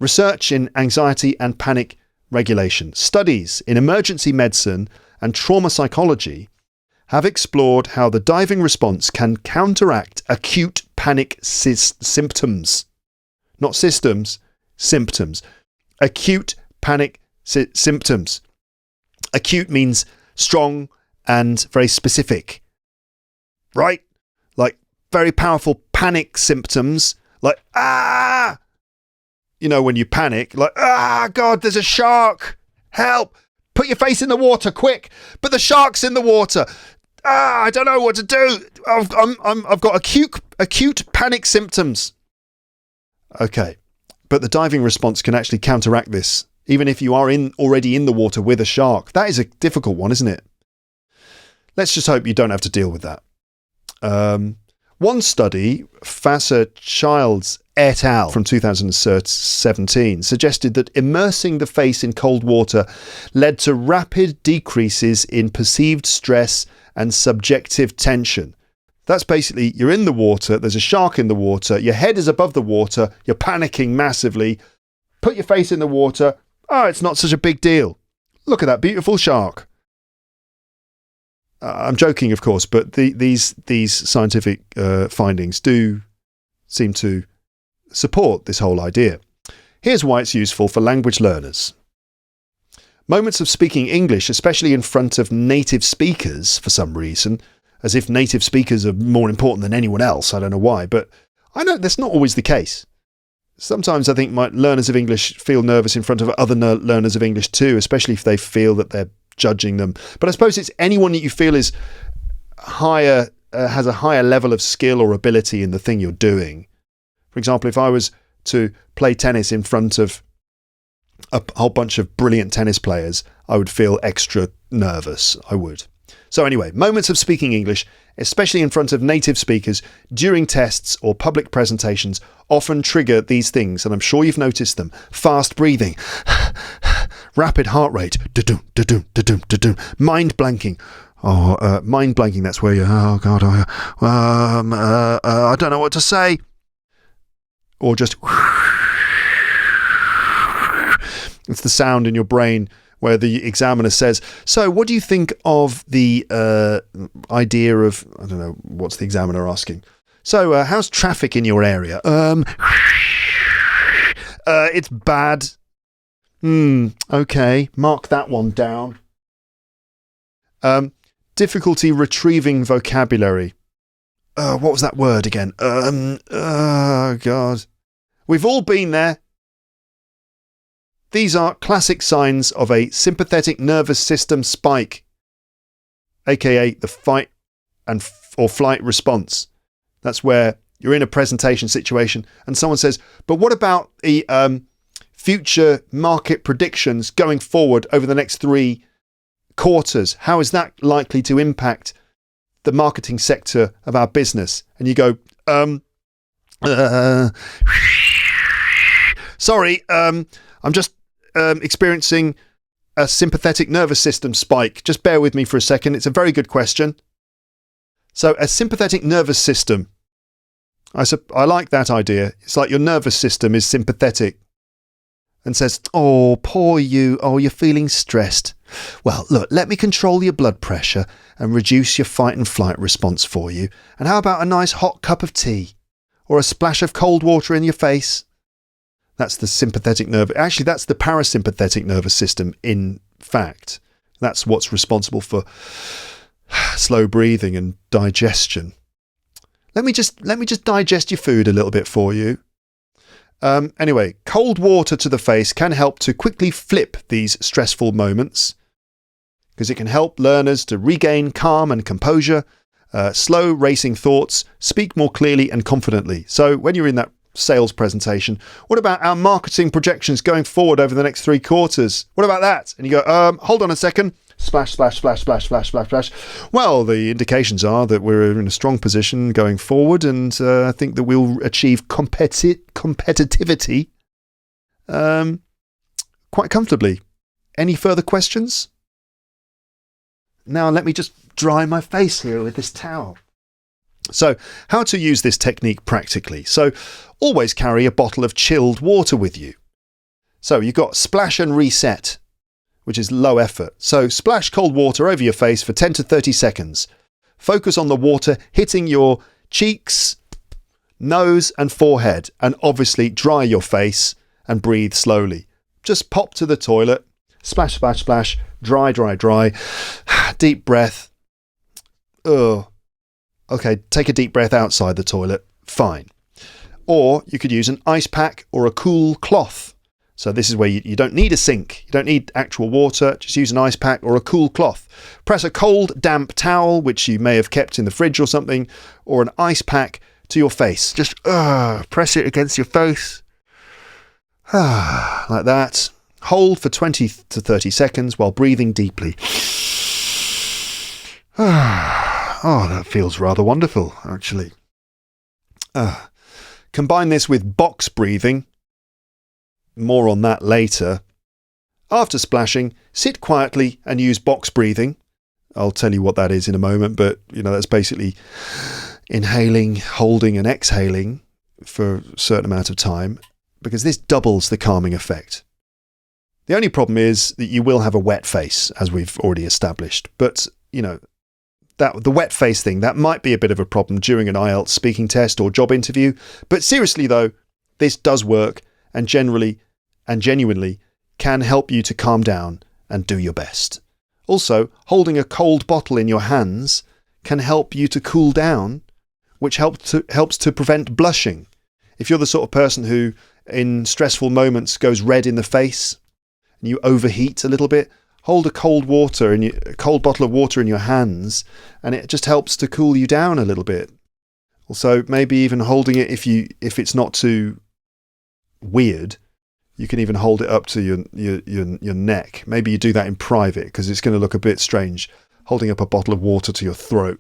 Research in anxiety and panic regulation. Studies in emergency medicine and trauma psychology have explored how the diving response can counteract acute panic symptoms. Not systems, symptoms. Acute panic symptoms. Acute means strong and very specific. Right? Like very powerful panic symptoms. Like, ah! You know, when you panic, like, ah, God, there's a shark. Help! Put your face in the water, quick! But the shark's in the water. Ah, I don't know what to do. I've got acute panic symptoms. Okay, but the diving response can actually counteract this, even if you are already in the water with a shark. That is a difficult one, isn't it? Let's just hope you don't have to deal with that. One study, Childs et al. From 2017 suggested that immersing the face in cold water led to rapid decreases in perceived stress and subjective tension. That's basically, you're in the water, there's a shark in the water, your head is above the water, you're panicking massively, put your face in the water, oh, it's not such a big deal. Look at that beautiful shark. I'm joking, of course, but these scientific findings do seem to support this whole idea. Here's why it's useful for language learners. Moments of speaking English, especially in front of native speakers for some reason, as if native speakers are more important than anyone else. I don't know why, but I know that's not always the case. Sometimes I think my learners of English feel nervous in front of other learners of English too, especially if they feel that they're judging them. But I suppose it's anyone that you feel is higher, has a higher level of skill or ability in the thing you're doing. For example, if I was to play tennis in front of a whole bunch of brilliant tennis players, I would feel extra nervous. I would. So anyway, moments of speaking English, especially in front of native speakers during tests or public presentations, often trigger these things, and I'm sure you've noticed them. Fast breathing, rapid heart rate, da-doom, da-doom, da-doom, da-doom, mind blanking. Mind blanking, that's where you, oh God, I don't know what to say. Or just, it's the sound in your brain where the examiner says, so what do you think of the idea of, I don't know, what's the examiner asking? So how's traffic in your area? It's bad. Okay, mark that one down. Difficulty retrieving vocabulary. What was that word again? Oh God. We've all been there. These are classic signs of a sympathetic nervous system spike, aka the fight or flight response. That's where you're in a presentation situation and someone says, but what about the future market predictions going forward over the next 3 quarters? How is that likely to impact the marketing sector of our business? And you go, sorry, I'm just experiencing a sympathetic nervous system spike. Just bear with me for a second. It's a very good question. So a sympathetic nervous system, I like that idea. It's like your nervous system is sympathetic and says, oh, poor you. Oh, you're feeling stressed. Well, look, let me control your blood pressure and reduce your fight and flight response for you. And how about a nice hot cup of tea or a splash of cold water in your face? That's the sympathetic nerve. Actually, that's the parasympathetic nervous system, in fact. That's what's responsible for slow breathing and digestion. Let me just digest your food a little bit for you. Anyway, cold water to the face can help to quickly flip these stressful moments because it can help learners to regain calm and composure, slow racing thoughts, speak more clearly and confidently. So when you're in that sales presentation, what about our marketing projections going forward over the next 3 quarters? What about that? And you go, hold on a second. Splash, splash, splash, splash, splash, splash, splash. Well, the indications are that we're in a strong position going forward, and I think that we'll achieve competitivity quite comfortably. Any further questions? Now let me just dry my face here with this towel. So, how to use this technique practically. So, always carry a bottle of chilled water with you. So, you've got splash and reset, which is low effort. So, splash cold water over your face for 10 to 30 seconds. Focus on the water hitting your cheeks, nose and forehead, and obviously dry your face and breathe slowly. Just pop to the toilet, splash, splash, splash, dry, dry, dry. Deep breath. Okay, take a deep breath outside the toilet. Fine. Or you could use an ice pack or a cool cloth. So this is where you don't need a sink. You don't need actual water. Just use an ice pack or a cool cloth. Press a cold, damp towel, which you may have kept in the fridge or something, or an ice pack to your face. Just press it against your face. Like that. Hold for 20 to 30 seconds while breathing deeply. Oh, that feels rather wonderful, actually. Combine this with box breathing. More on that later. After splashing, sit quietly and use box breathing. I'll tell you what that is in a moment, but that's basically inhaling, holding and exhaling for a certain amount of time, because this doubles the calming effect. The only problem is that you will have a wet face, as we've already established, but that the wet face thing, that might be a bit of a problem during an IELTS speaking test or job interview. But seriously though, this does work and genuinely can help you to calm down and do your best. Also, holding a cold bottle in your hands can help you to cool down, which helps to prevent blushing. If you're the sort of person who in stressful moments goes red in the face and you overheat a little bit, hold a cold bottle of water in your hands, and it just helps to cool you down a little bit. Also, maybe even holding it if it's not too weird, you can even hold it up to your neck. Maybe you do that in private because it's going to look a bit strange. holding up a bottle of water to your throat.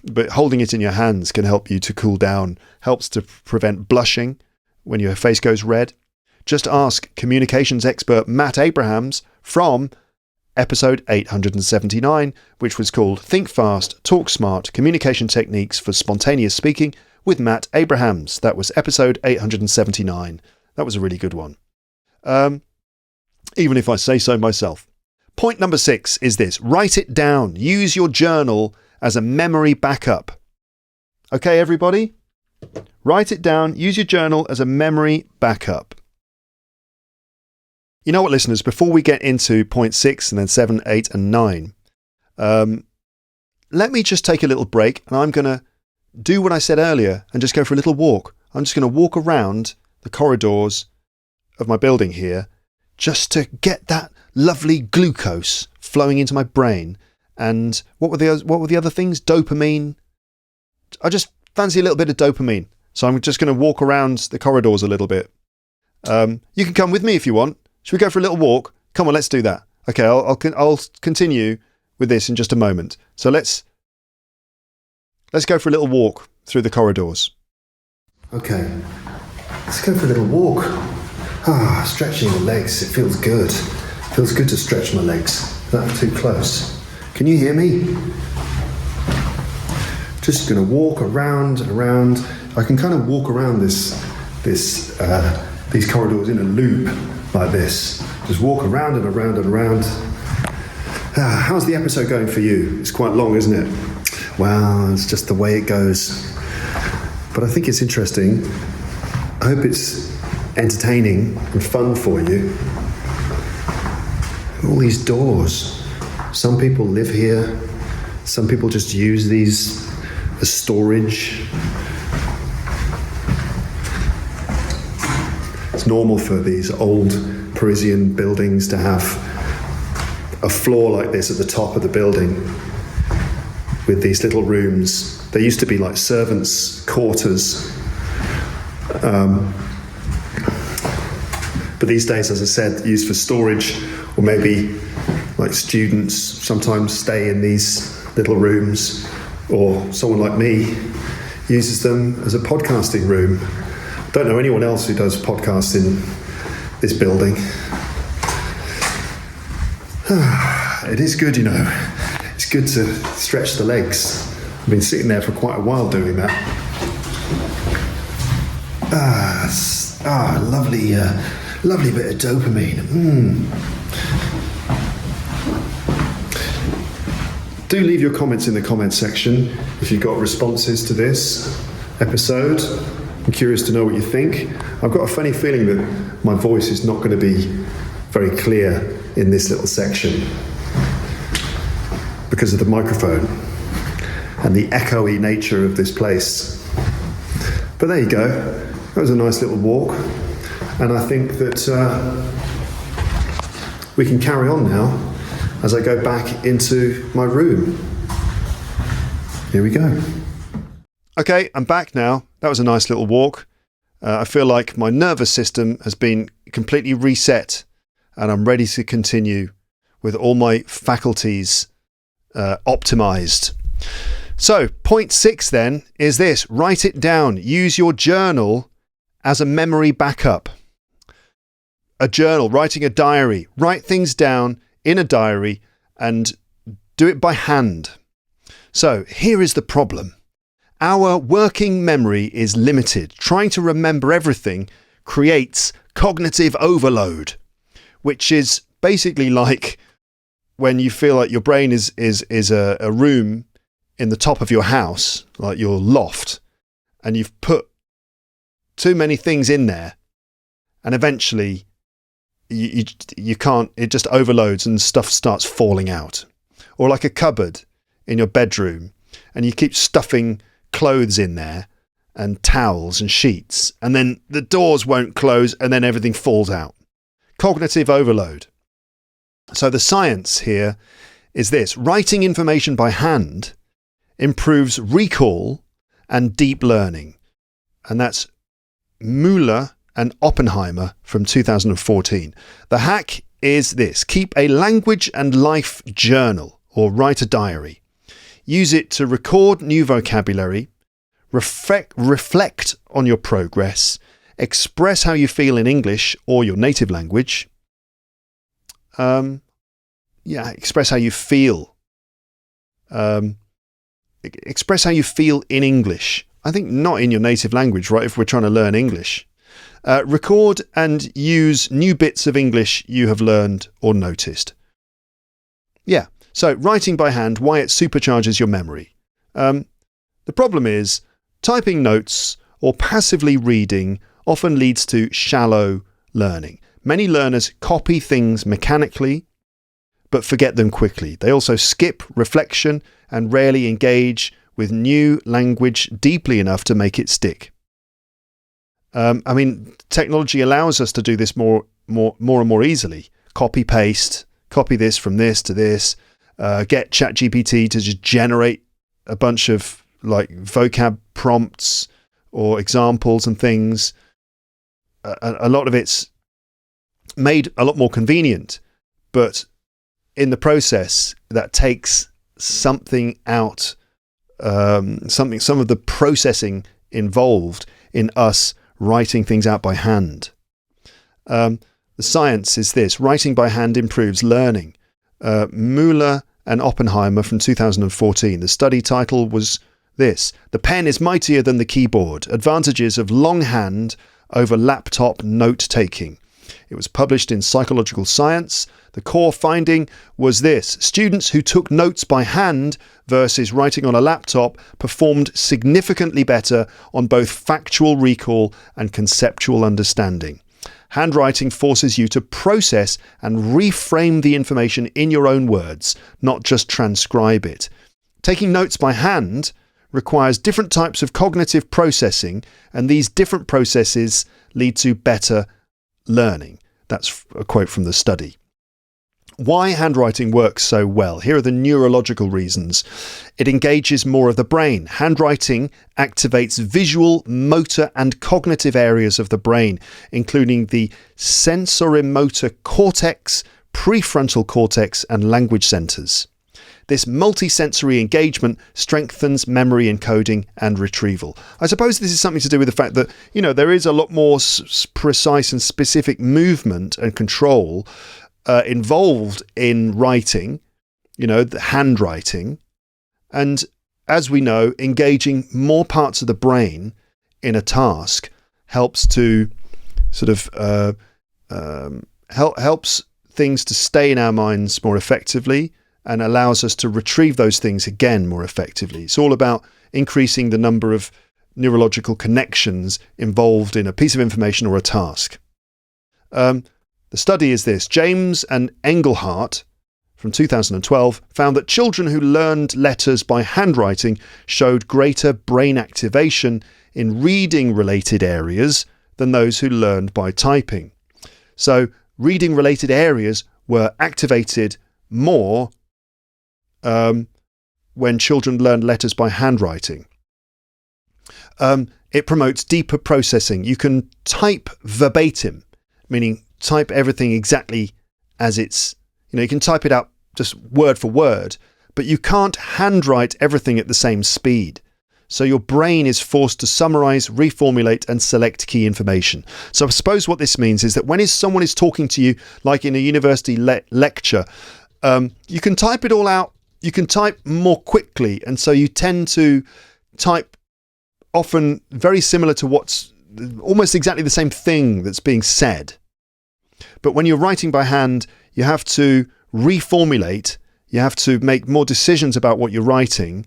But holding it in your hands can help you to cool down, helps to prevent blushing when your face goes red. Just ask communications expert Matt Abrahams from episode 879, which was called Think Fast, Talk Smart, Communication Techniques for Spontaneous Speaking with Matt Abrahams. That was episode 879. That was a really good one. Even if I say so myself. Point number 6 is this. Write it down. Use your journal as a memory backup. Okay, everybody? Write it down. Use your journal as a memory backup. You know what, listeners? Before we get into point 6 and then 7, 8 and 9, let me just take a little break, and I'm going to do what I said earlier and just go for a little walk. I'm just going to walk around the corridors of my building here just to get that lovely glucose flowing into my brain. And what were the other things? Dopamine. I just fancy a little bit of dopamine. So I'm just going to walk around the corridors a little bit. You can come with me if you want. Should we go for a little walk? Come on, let's do that. Okay, I'll continue with this in just a moment. So let's go for a little walk through the corridors. Okay, let's go for a little walk. Stretching the legs, it feels good. It feels good to stretch my legs. Not too close. Can you hear me? Just going to walk around and around. I can kind of walk around these corridors in a loop like this. Just walk around and around and around. How's the episode going for you? It's quite long, isn't it? Well, it's just the way it goes. But I think it's interesting. I hope it's entertaining and fun for you. All these doors. Some people live here. Some people just use these as storage. It's normal for these old Parisian buildings to have a floor like this at the top of the building with these little rooms. They used to be like servants' quarters. But these days, as I said, used for storage, or maybe like students sometimes stay in these little rooms, or someone like me uses them as a podcasting room. Don't know anyone else who does podcasts in this building. It is good, you know. It's good to stretch the legs. I've been sitting there for quite a while doing that. Lovely bit of dopamine. Do leave your comments in the comments section if you've got responses to this episode. I'm curious to know what you think. I've got a funny feeling that my voice is not going to be very clear in this little section because of the microphone and the echoey nature of this place. But there you go. That was a nice little walk. And I think that we can carry on now as I go back into my room. Here we go. Okay, I'm back now. That was a nice little walk. I feel like my nervous system has been completely reset and I'm ready to continue with all my faculties optimized. So, point 6 then is this. Write it down. Use your journal as a memory backup. A journal, writing a diary. Write things down in a diary and do it by hand. So, here is the problem. Our working memory is limited. Trying to remember everything creates cognitive overload, which is basically like when you feel like your brain is a room in the top of your house, like your loft, and you've put too many things in there, and eventually you can't, it just overloads and stuff starts falling out. Or like a cupboard in your bedroom, and you keep stuffing clothes in there and towels and sheets, and then the doors won't close and then everything falls out. Cognitive overload. So the science here is this. Writing information by hand improves recall and deep learning. And that's Mueller and Oppenheimer from 2014. The hack is this. Keep a language and life journal, or write a diary. Use it to record new vocabulary, reflect on your progress, express how you feel in English or your native language. Express how you feel. Express how you feel in English. I think not in your native language, right, if we're trying to learn English. Record and use new bits of English you have learned or noticed. Yeah, so writing by hand, why it supercharges your memory. The problem is, typing notes or passively reading often leads to shallow learning. Many learners copy things mechanically, but forget them quickly. They also skip reflection and rarely engage with new language deeply enough to make it stick. Technology allows us to do this more and more easily. Copy, paste, copy this from this to this, get ChatGPT to just generate a bunch of like vocab prompts or examples and things. A lot of it's made a lot more convenient, but in the process that takes something out, some of the processing involved in us writing things out by hand. The science is this: writing by hand improves learning. Mueller and Oppenheimer from 2014. The study title was this: The pen is mightier than the keyboard. Advantages of longhand over laptop note-taking. It was published in Psychological Science. The core finding was this: students who took notes by hand versus writing on a laptop performed significantly better on both factual recall and conceptual understanding. Handwriting forces you to process and reframe the information in your own words, not just transcribe it. Taking notes by hand requires different types of cognitive processing, and these different processes lead to better learning. That's a quote from the study. Why handwriting works so well. Here are the neurological reasons. It engages more of the brain. Handwriting activates visual, motor and cognitive areas of the brain, including the sensorimotor cortex, prefrontal cortex and language centers. This multisensory engagement strengthens memory encoding and retrieval. I suppose this is something to do with the fact that, there is a lot more precise and specific movement and control involved in writing, the handwriting. And as we know, engaging more parts of the brain in a task helps to sort of helps things to stay in our minds more effectively and allows us to retrieve those things again more effectively. It's all about increasing the number of neurological connections involved in a piece of information or a task. The study is this: James and Engelhardt from 2012 found that children who learned letters by handwriting showed greater brain activation in reading-related areas than those who learned by typing. So reading-related areas were activated more when children learned letters by handwriting. It promotes deeper processing. You can type verbatim, meaning type everything exactly as it's, you can type it out just word for word, but you can't handwrite everything at the same speed. So your brain is forced to summarize, reformulate and select key information. So I suppose what this means is that when someone is talking to you, like in a university lecture, you can type it all out. You can type more quickly, and so you tend to type often very similar to what's almost exactly the same thing that's being said. But when you're writing by hand, you have to reformulate, you have to make more decisions about what you're writing,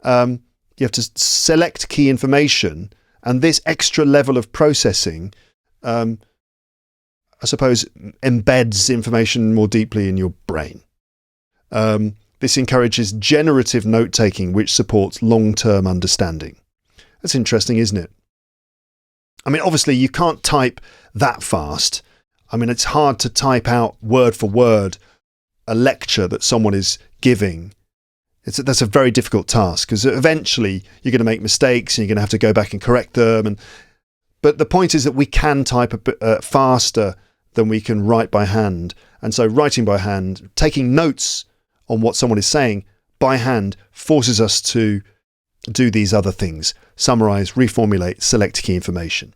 you have to select key information, and this extra level of processing, I suppose, embeds information more deeply in your brain. This encourages generative note-taking, which supports long-term understanding. That's interesting, isn't it? Obviously, you can't type that fast. It's hard to type out word for word a lecture that someone is giving. That's a very difficult task, because eventually you're going to make mistakes and you're going to have to go back and correct them. But the point is that we can type a bit faster than we can write by hand. And so writing by hand, taking notes on what someone is saying by hand forces us to do these other things: summarize, reformulate, select key information.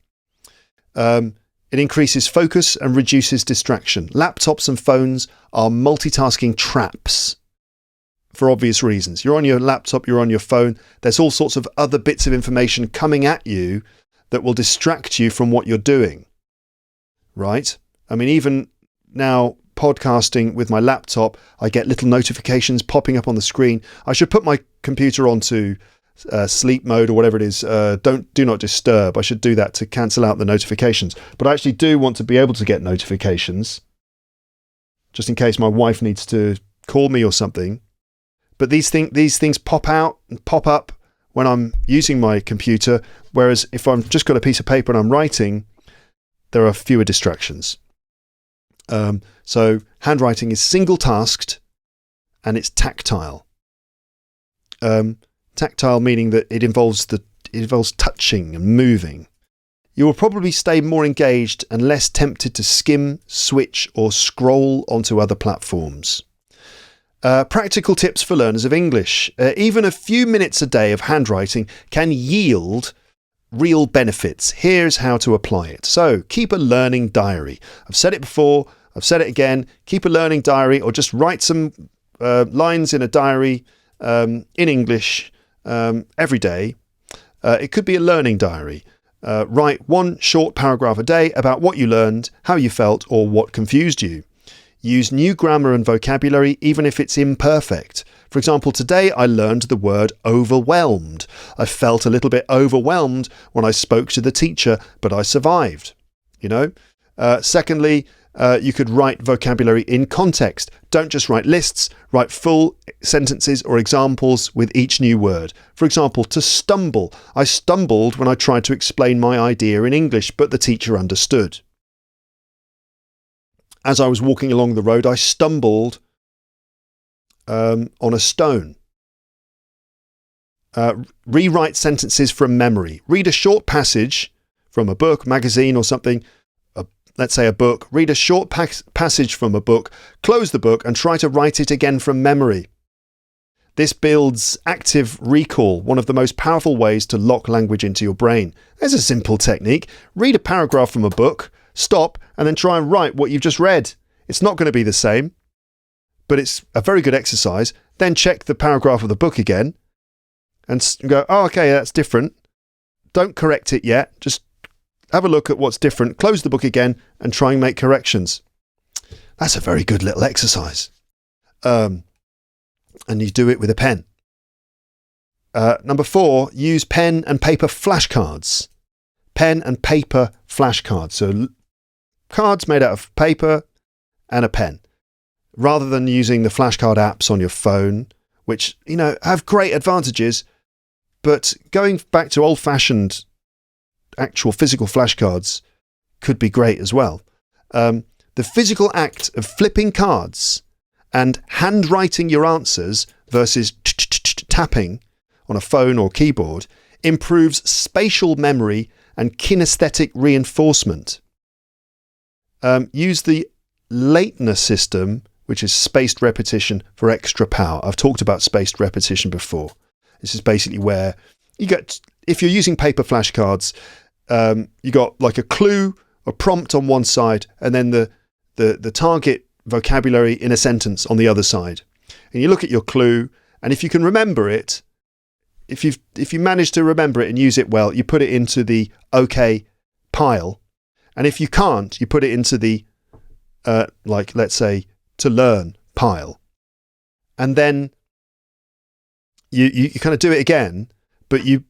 It increases focus and reduces distraction. Laptops and phones are multitasking traps for obvious reasons. You're on your laptop, you're on your phone, there's all sorts of other bits of information coming at you that will distract you from what you're doing, right? I mean, even now, podcasting with my laptop, I get little notifications popping up on the screen. I should put my computer onto sleep mode or whatever it is. Do not disturb. I should do that to cancel out the notifications. But I actually do want to be able to get notifications, just in case my wife needs to call me or something. But these things pop out and pop up when I'm using my computer, whereas if I've just got a piece of paper and I'm writing, there are fewer distractions. So handwriting is single-tasked and it's tactile. Tactile meaning that it involves touching and moving. You will probably stay more engaged and less tempted to skim, switch or scroll onto other platforms. Practical tips for learners of English. Even a few minutes a day of handwriting can yield real benefits. Here's how to apply it. So keep a learning diary. I've said it before, I've said it again. Keep a learning diary, or just write some lines in a diary in English every day. It could be a learning diary. Write one short paragraph a day about what you learned, how you felt, or what confused you. Use new grammar and vocabulary even if it's imperfect. For example, today I learned the word overwhelmed. I felt a little bit overwhelmed when I spoke to the teacher, but I survived. Secondly, you could write vocabulary in context. Don't just write lists, write full sentences or examples with each new word. For example, to stumble. I stumbled when I tried to explain my idea in English, but the teacher understood. As I was walking along the road, I stumbled on a stone. Rewrite sentences from memory. Read a short passage from a book, magazine or something. Let's say a book. Read a short passage from a book, close the book and try to write it again from memory. This builds active recall, one of the most powerful ways to lock language into your brain. There's a simple technique. Read a paragraph from a book, stop, and then try and write what you've just read. It's not going to be the same, but it's a very good exercise. Then check the paragraph of the book again and go, oh, okay, that's different. Don't correct it yet. Just have a look at what's different, close the book again and try and make corrections. That's a very good little exercise. And you do it with a pen. Number 4, use pen and paper flashcards. Pen and paper flashcards. So cards made out of paper and a pen. Rather than using the flashcard apps on your phone, which, have great advantages, but going back to old-fashioned actual physical flashcards could be great as well. The physical act of flipping cards and handwriting your answers versus tapping on a phone or keyboard improves spatial memory and kinesthetic reinforcement. Use the lateness system, which is spaced repetition, for extra power. I've talked about spaced repetition before. This is basically where you get, if you're using paper flashcards, you got like a clue, a prompt on one side, and then the target vocabulary in a sentence on the other side. And you look at your clue, and if you can remember it, if you manage to remember it and use it well, you put it into the OK pile. And if you can't, you put it into the, let's say, to learn pile. And then you kind of do it again, but you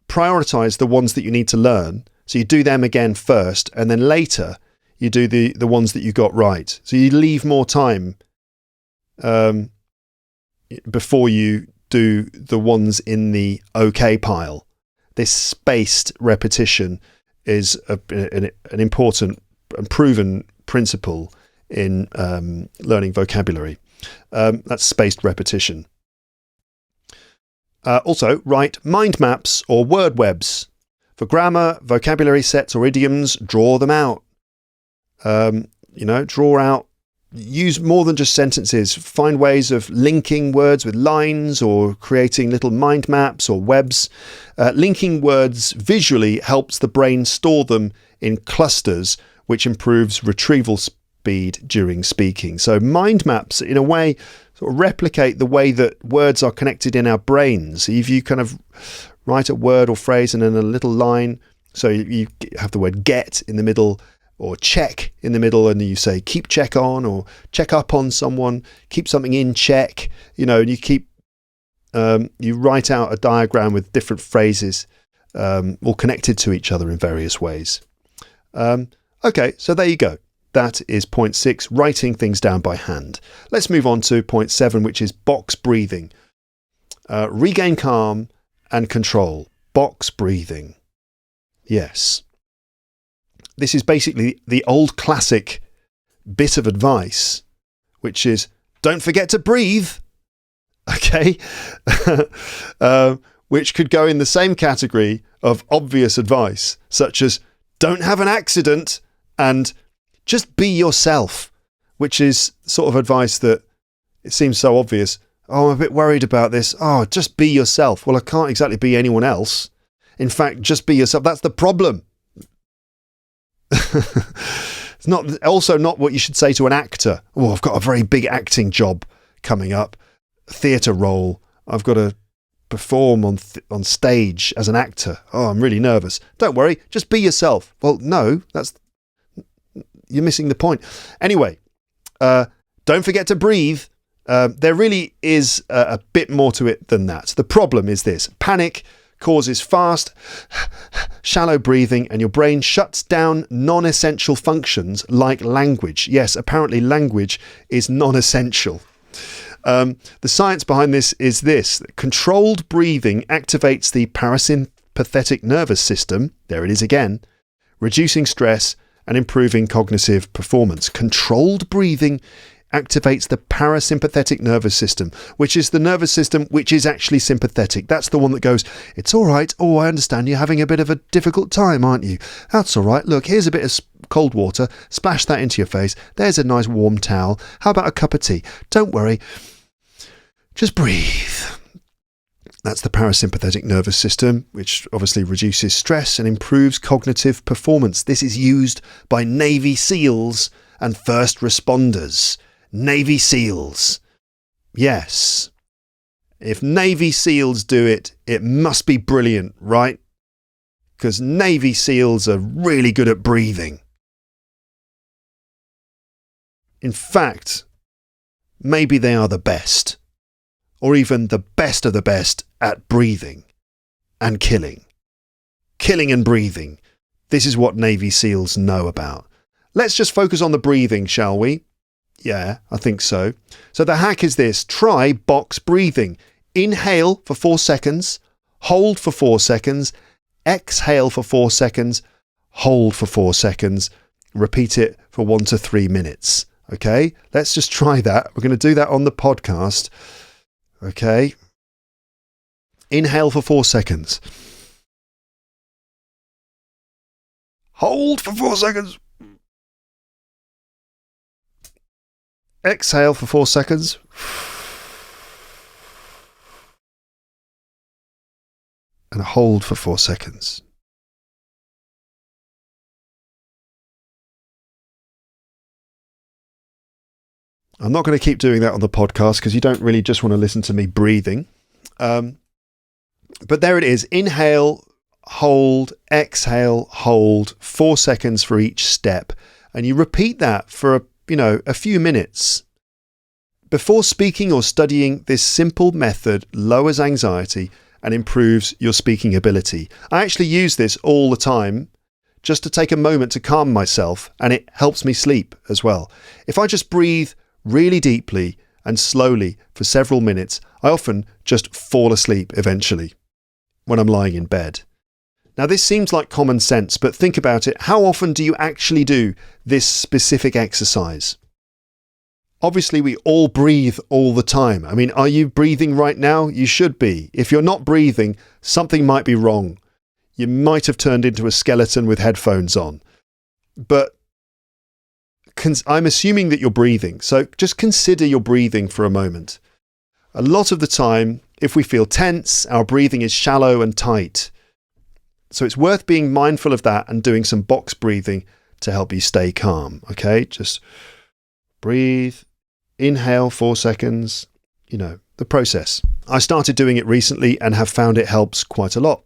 prioritize the ones that you need to learn. So you do them again first, and then later you do the ones that you got right. So you leave more time before you do the ones in the OK pile. This spaced repetition is an important and proven principle in learning vocabulary. That's spaced repetition. Also, write mind maps or word webs. For grammar, vocabulary sets or idioms, draw them out. Draw out use more than just sentences. Find ways of linking words with lines or creating little mind maps or webs. Linking words visually helps the brain store them in clusters, which improves retrieval speed during speaking. So mind maps, in a way, sort of replicate the way that words are connected in our brains. If you kind of write a word or phrase and then a little line, so you have the word get in the middle, or check in the middle, and you say keep check on or check up on someone, keep something in check, and you write out a diagram with different phrases all connected to each other in various ways. Okay, so there you go. That is point 6, writing things down by hand. Let's move on to point 7, which is box breathing. Regain calm and control. Box breathing. Yes. This is basically the old classic bit of advice, which is don't forget to breathe. Okay. Which could go in the same category of obvious advice, such as don't have an accident and just be yourself, which is sort of advice that it seems so obvious. Oh, I'm a bit worried about this. Oh, just be yourself. Well, I can't exactly be anyone else. In fact, just be yourself. That's the problem. It's not what you should say to an actor. Oh, I've got a very big acting job coming up, theatre role. I've got to perform on stage as an actor. Oh, I'm really nervous. Don't worry, just be yourself. Well, no, you're missing the point. Anyway, don't forget to breathe. There really is a bit more to it than that. The problem is this: panic causes fast, shallow breathing, and your brain shuts down non-essential functions like language. Yes, apparently language is non-essential. The science behind this is this: controlled breathing activates the parasympathetic nervous system, there it is again, reducing stress and improving cognitive performance. Controlled breathing activates the parasympathetic nervous system, which is the nervous system which is actually sympathetic. That's the one that goes, it's all right. Oh, I understand you're having a bit of a difficult time, aren't you? That's all right. Look, here's a bit of cold water. Splash that into your face. There's a nice warm towel. How about a cup of tea? Don't worry. Just breathe. That's the parasympathetic nervous system, which obviously reduces stress and improves cognitive performance. This is used by Navy SEALs and first responders. Navy SEALs. Yes. If Navy SEALs do it, it must be brilliant, right? Because Navy SEALs are really good at breathing. In fact, maybe they are the best, or even the best of the best at breathing and killing. Killing and breathing. This is what Navy SEALs know about. Let's just focus on the breathing, shall we? Yeah, I think so. So the hack is this: try box breathing. Inhale for 4 seconds, hold for 4 seconds, exhale for 4 seconds, hold for 4 seconds. Repeat it for 1 to 3 minutes. Okay, let's just try that. We're going to do that on the podcast. Okay. Inhale for 4 seconds. Hold for 4 seconds. Exhale for 4 seconds. And hold for 4 seconds. I'm not going to keep doing that on the podcast because you don't really just want to listen to me breathing. But there it is. Inhale, hold, exhale, hold, 4 seconds for each step. And you repeat that for a few minutes. Before speaking or studying, this simple method lowers anxiety and improves your speaking ability. I actually use this all the time just to take a moment to calm myself, and it helps me sleep as well. If I just breathe really deeply and slowly for several minutes, I often just fall asleep eventually when I'm lying in bed. Now, this seems like common sense, but think about it. How often do you actually do this specific exercise? Obviously, we all breathe all the time. I mean, are you breathing right now? You should be. If you're not breathing, something might be wrong. You might have turned into a skeleton with headphones on. But I'm assuming that you're breathing. So just consider your breathing for a moment. A lot of the time, if we feel tense, our breathing is shallow and tight. So it's worth being mindful of that and doing some box breathing to help you stay calm. Okay, just breathe, inhale 4 seconds, the process. I started doing it recently and have found it helps quite a lot.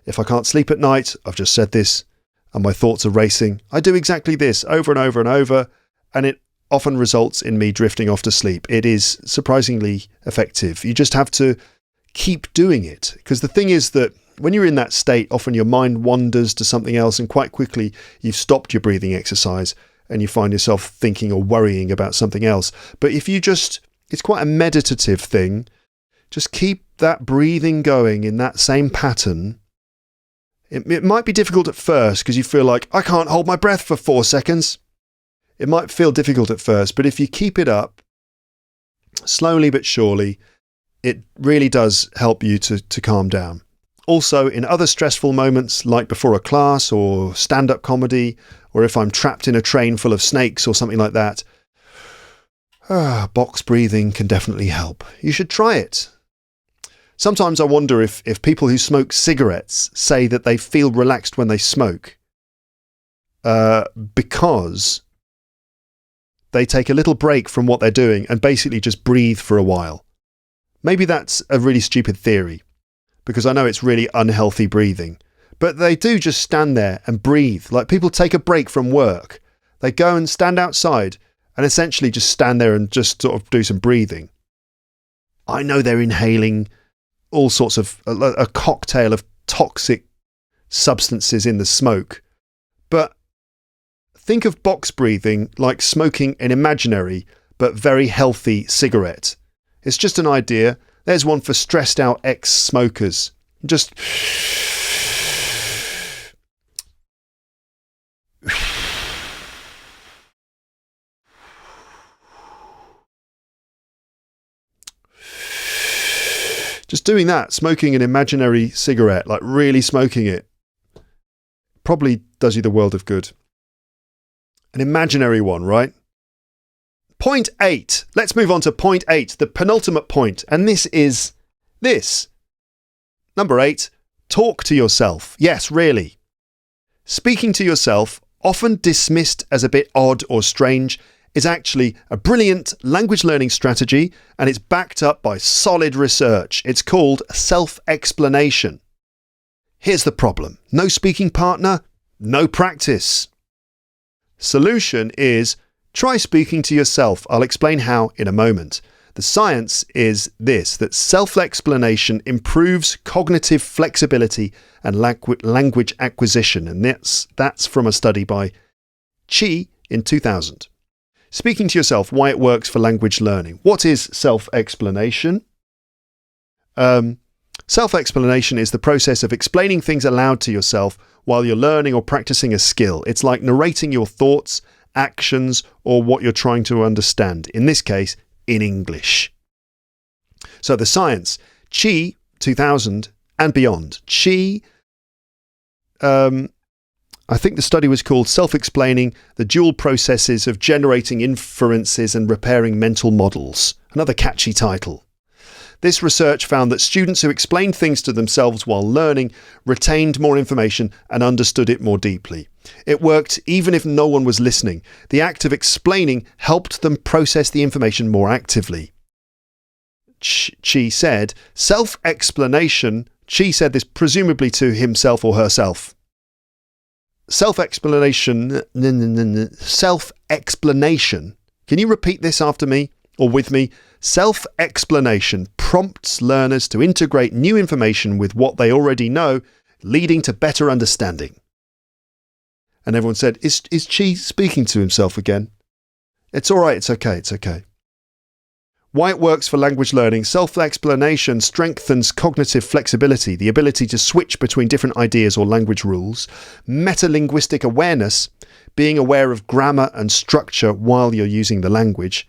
If I can't sleep at night, I've just said this, and my thoughts are racing, I do exactly this over and over and over, and it often results in me drifting off to sleep. It is surprisingly effective. You just have to keep doing it, because the thing is that when you're in that state, often your mind wanders to something else, and quite quickly you've stopped your breathing exercise and you find yourself thinking or worrying about something else. But if you just, it's quite a meditative thing, just keep that breathing going in that same pattern. It might be difficult at first because you feel like, I can't hold my breath for 4 seconds. It might feel difficult at first, but if you keep it up, slowly but surely, it really does help you to calm down. Also, in other stressful moments, like before a class or stand-up comedy, or if I'm trapped in a train full of snakes or something like that, box breathing can definitely help. You should try it. Sometimes I wonder if people who smoke cigarettes say that they feel relaxed when they smoke because they take a little break from what they're doing and basically just breathe for a while. Maybe that's a really stupid theory, because I know it's really unhealthy breathing. But they do just stand there and breathe. Like people take a break from work. They go and stand outside and essentially just stand there and just sort of do some breathing. I know they're inhaling all sorts of, a cocktail of toxic substances in the smoke. But think of box breathing like smoking an imaginary but very healthy cigarette. It's just an idea. There's one for stressed out ex-smokers. Just doing that, smoking an imaginary cigarette, like really smoking it, probably does you the world of good. An imaginary one, right? Point 8. Let's move on to point 8, the penultimate point. And this is this. Number 8, talk to yourself. Yes, really. Speaking to yourself, often dismissed as a bit odd or strange, is actually a brilliant language learning strategy, and it's backed up by solid research. It's called self-explanation. Here's the problem. No speaking partner, no practice. Solution is try speaking to yourself. I'll explain how in a moment. The science is this, that self-explanation improves cognitive flexibility and language acquisition. And that's from a study by Chi in 2000. Speaking to yourself, why it works for language learning. What is self-explanation? Self-explanation is the process of explaining things aloud to yourself while you're learning or practicing a skill. It's like narrating your thoughts, actions, or what you're trying to understand. In this case, in English. So the science, Chi 2000 and beyond. Chi, I think the study was called Self-Explaining the Dual Processes of Generating Inferences and Repairing Mental Models. Another catchy title. This research found that students who explained things to themselves while learning retained more information and understood it more deeply. It worked even if no one was listening. The act of explaining helped them process the information more actively. Chi said, self-explanation, Chi said this presumably to himself or herself. Self-explanation, can you repeat this after me or with me? Self-explanation prompts learners to integrate new information with what they already know, leading to better understanding. And everyone said, is Chi speaking to himself again? It's all right, it's okay. Why it works for language learning. Self-explanation strengthens cognitive flexibility, the ability to switch between different ideas or language rules. Metalinguistic awareness, being aware of grammar and structure while you're using the language.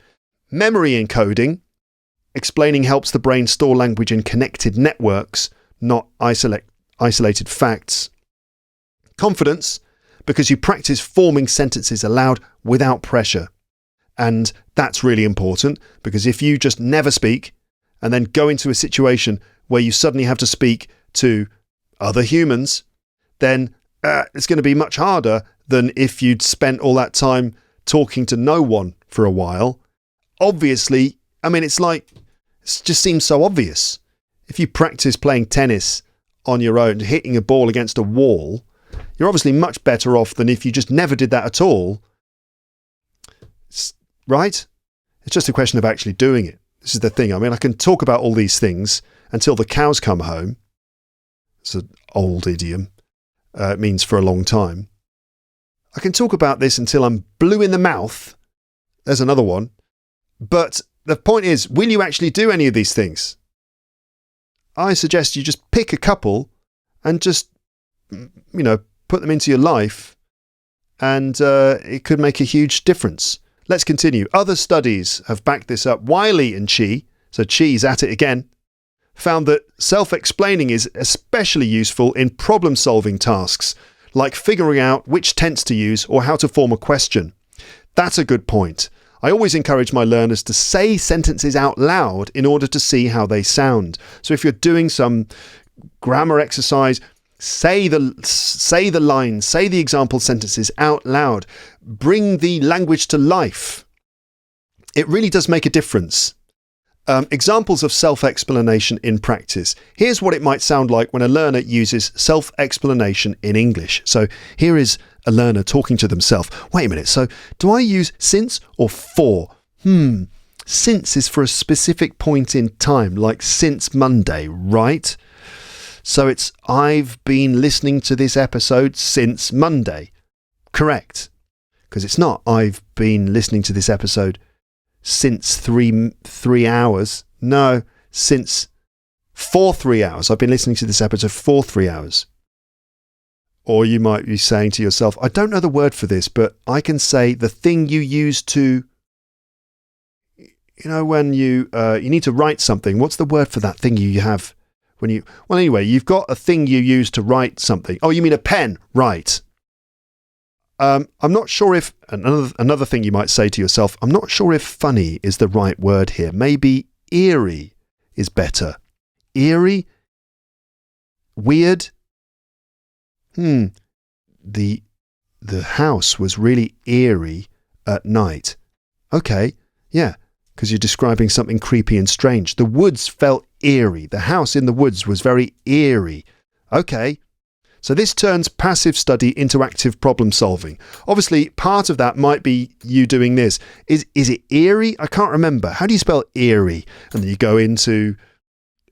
Memory encoding, explaining helps the brain store language in connected networks, not isolated facts. Confidence, because you practice forming sentences aloud without pressure. And that's really important, because if you just never speak and then go into a situation where you suddenly have to speak to other humans, then it's going to be much harder than if you'd spent all that time talking to no one for a while. Obviously, I mean, it just seems so obvious. If you practice playing tennis on your own, hitting a ball against a wall, you're obviously much better off than if you just never did that at all. Right? It's just a question of actually doing it. This is the thing. I mean, I can talk about all these things until the cows come home. It's an old idiom. It means for a long time. I can talk about this until I'm blue in the mouth. There's another one. But the point is, will you actually do any of these things? I suggest you just pick a couple and just, put them into your life, and it could make a huge difference. Let's continue. Other studies have backed this up. Wiley and Chi, so Chi's at it again, found that self-explaining is especially useful in problem-solving tasks, like figuring out which tense to use or how to form a question. That's a good point. I always encourage my learners to say sentences out loud in order to see how they sound. So if you're doing some grammar exercise, say the lines, say the example sentences out loud. Bring the language to life. It really does make a difference. Examples of self-explanation in practice. Here's what it might sound like when a learner uses self-explanation in English. So here is a learner talking to themselves. Wait a minute, so do I use since or for? Since is for a specific point in time, like since Monday, right? So it's, I've been listening to this episode since Monday. Correct. Because it's not, I've been listening to this episode since three hours. No, for 3 hours. I've been listening to this episode for 3 hours. Or you might be saying to yourself, I don't know the word for this, but I can say the thing you use to, when you need to write something. What's the word for that thing you have when you, well, anyway, you've got a thing you use to write something. Oh, you mean a pen? Right. I'm not sure if, another thing you might say to yourself, I'm not sure if funny is the right word here. Maybe eerie is better. Eerie? Weird? The house was really eerie at night. Okay, yeah, because you're describing something creepy and strange. The woods felt eerie. The house in the woods was very eerie. Okay. So this turns passive study into active problem solving. Obviously, part of that might be you doing this. Is it eerie? I can't remember. How do you spell eerie? And then you go into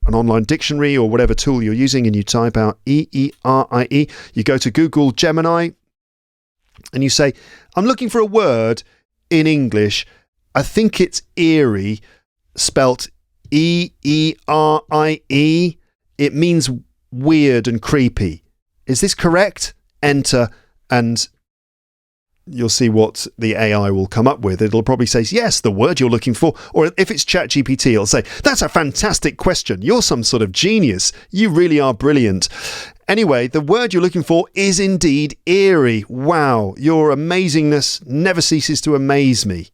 an online dictionary or whatever tool you're using and you type out E-E-R-I-E. You go to Google Gemini and you say, I'm looking for a word in English. I think it's eerie, spelt E-E-R-I-E. It means weird and creepy. Is this correct? Enter, and you'll see what the AI will come up with. It'll probably say, yes, the word you're looking for. Or if it's ChatGPT, it'll say, that's a fantastic question. You're some sort of genius. You really are brilliant. Anyway, the word you're looking for is indeed eerie. Wow, your amazingness never ceases to amaze me.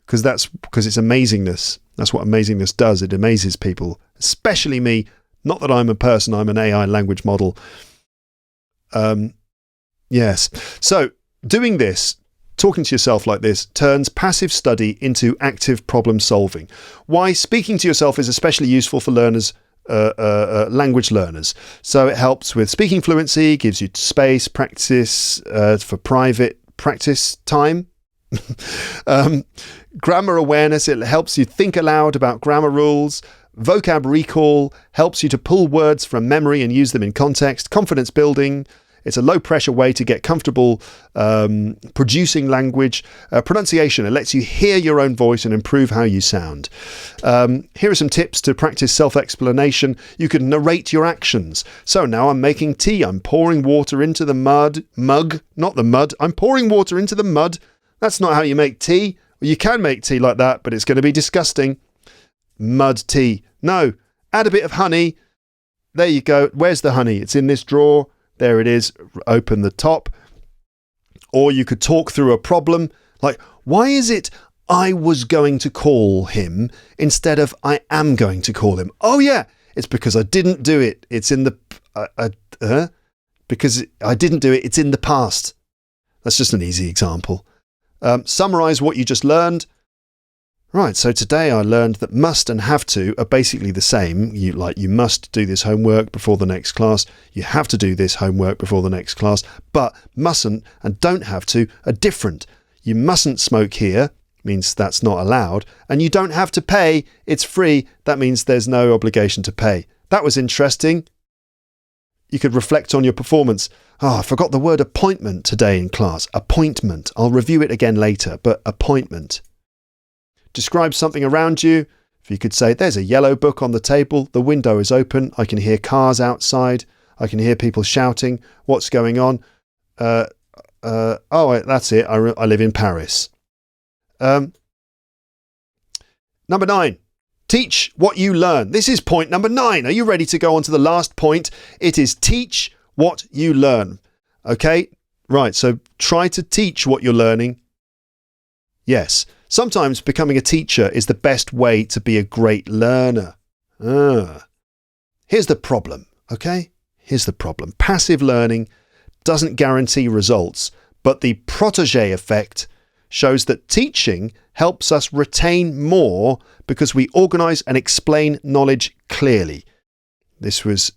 Because it's amazingness. That's what amazingness does. It amazes people, especially me. Not that I'm a person, I'm an AI language model. Yes. So doing this, talking to yourself like this, turns passive study into active problem solving. Why speaking to yourself is especially useful for learners, language learners. So it helps with speaking fluency, gives you space, practice for private practice time. Grammar awareness, it helps you think aloud about grammar rules. Vocab recall helps you to pull words from memory and use them in context. Confidence building, it's a low-pressure way to get comfortable producing language. Pronunciation, it lets you hear your own voice and improve how you sound. Here are some tips to practice self-explanation. You can narrate your actions. So now I'm making tea. I'm pouring water into the mug, not the mud. I'm pouring water into the mud. That's not how you make tea. Well, you can make tea like that, but it's going to be disgusting. Mud tea. No, add a bit of honey. There you go. Where's the honey? It's in this drawer. There it is. Open the top. Or you could talk through a problem like, why is it I was going to call him instead of I am going to call him? Oh yeah, it's because I didn't do it. It's in the... because I didn't do it. It's in the past. That's just an easy example. Summarize what you just learned. Right, so today I learned that must and have to are basically the same. You must do this homework before the next class. You have to do this homework before the next class. But mustn't and don't have to are different. You mustn't smoke here, means that's not allowed. And you don't have to pay, it's free. That means there's no obligation to pay. That was interesting. You could reflect on your performance. Oh, I forgot the word appointment today in class. Appointment. I'll review it again later, but appointment. Describe something around you. If you could say, there's a yellow book on the table. The window is open. I can hear cars outside. I can hear people shouting. What's going on? Oh, that's it. I live in Paris. Number 9. Teach what you learn. This is point number 9. Are you ready to go on to the last point? It is teach what you learn. Okay? Right. So try to teach what you're learning. Yes. Sometimes becoming a teacher is the best way to be a great learner. Here's the problem. Okay? Here's the problem. Passive learning doesn't guarantee results, but the protégé effect shows that teaching helps us retain more because we organise and explain knowledge clearly. This was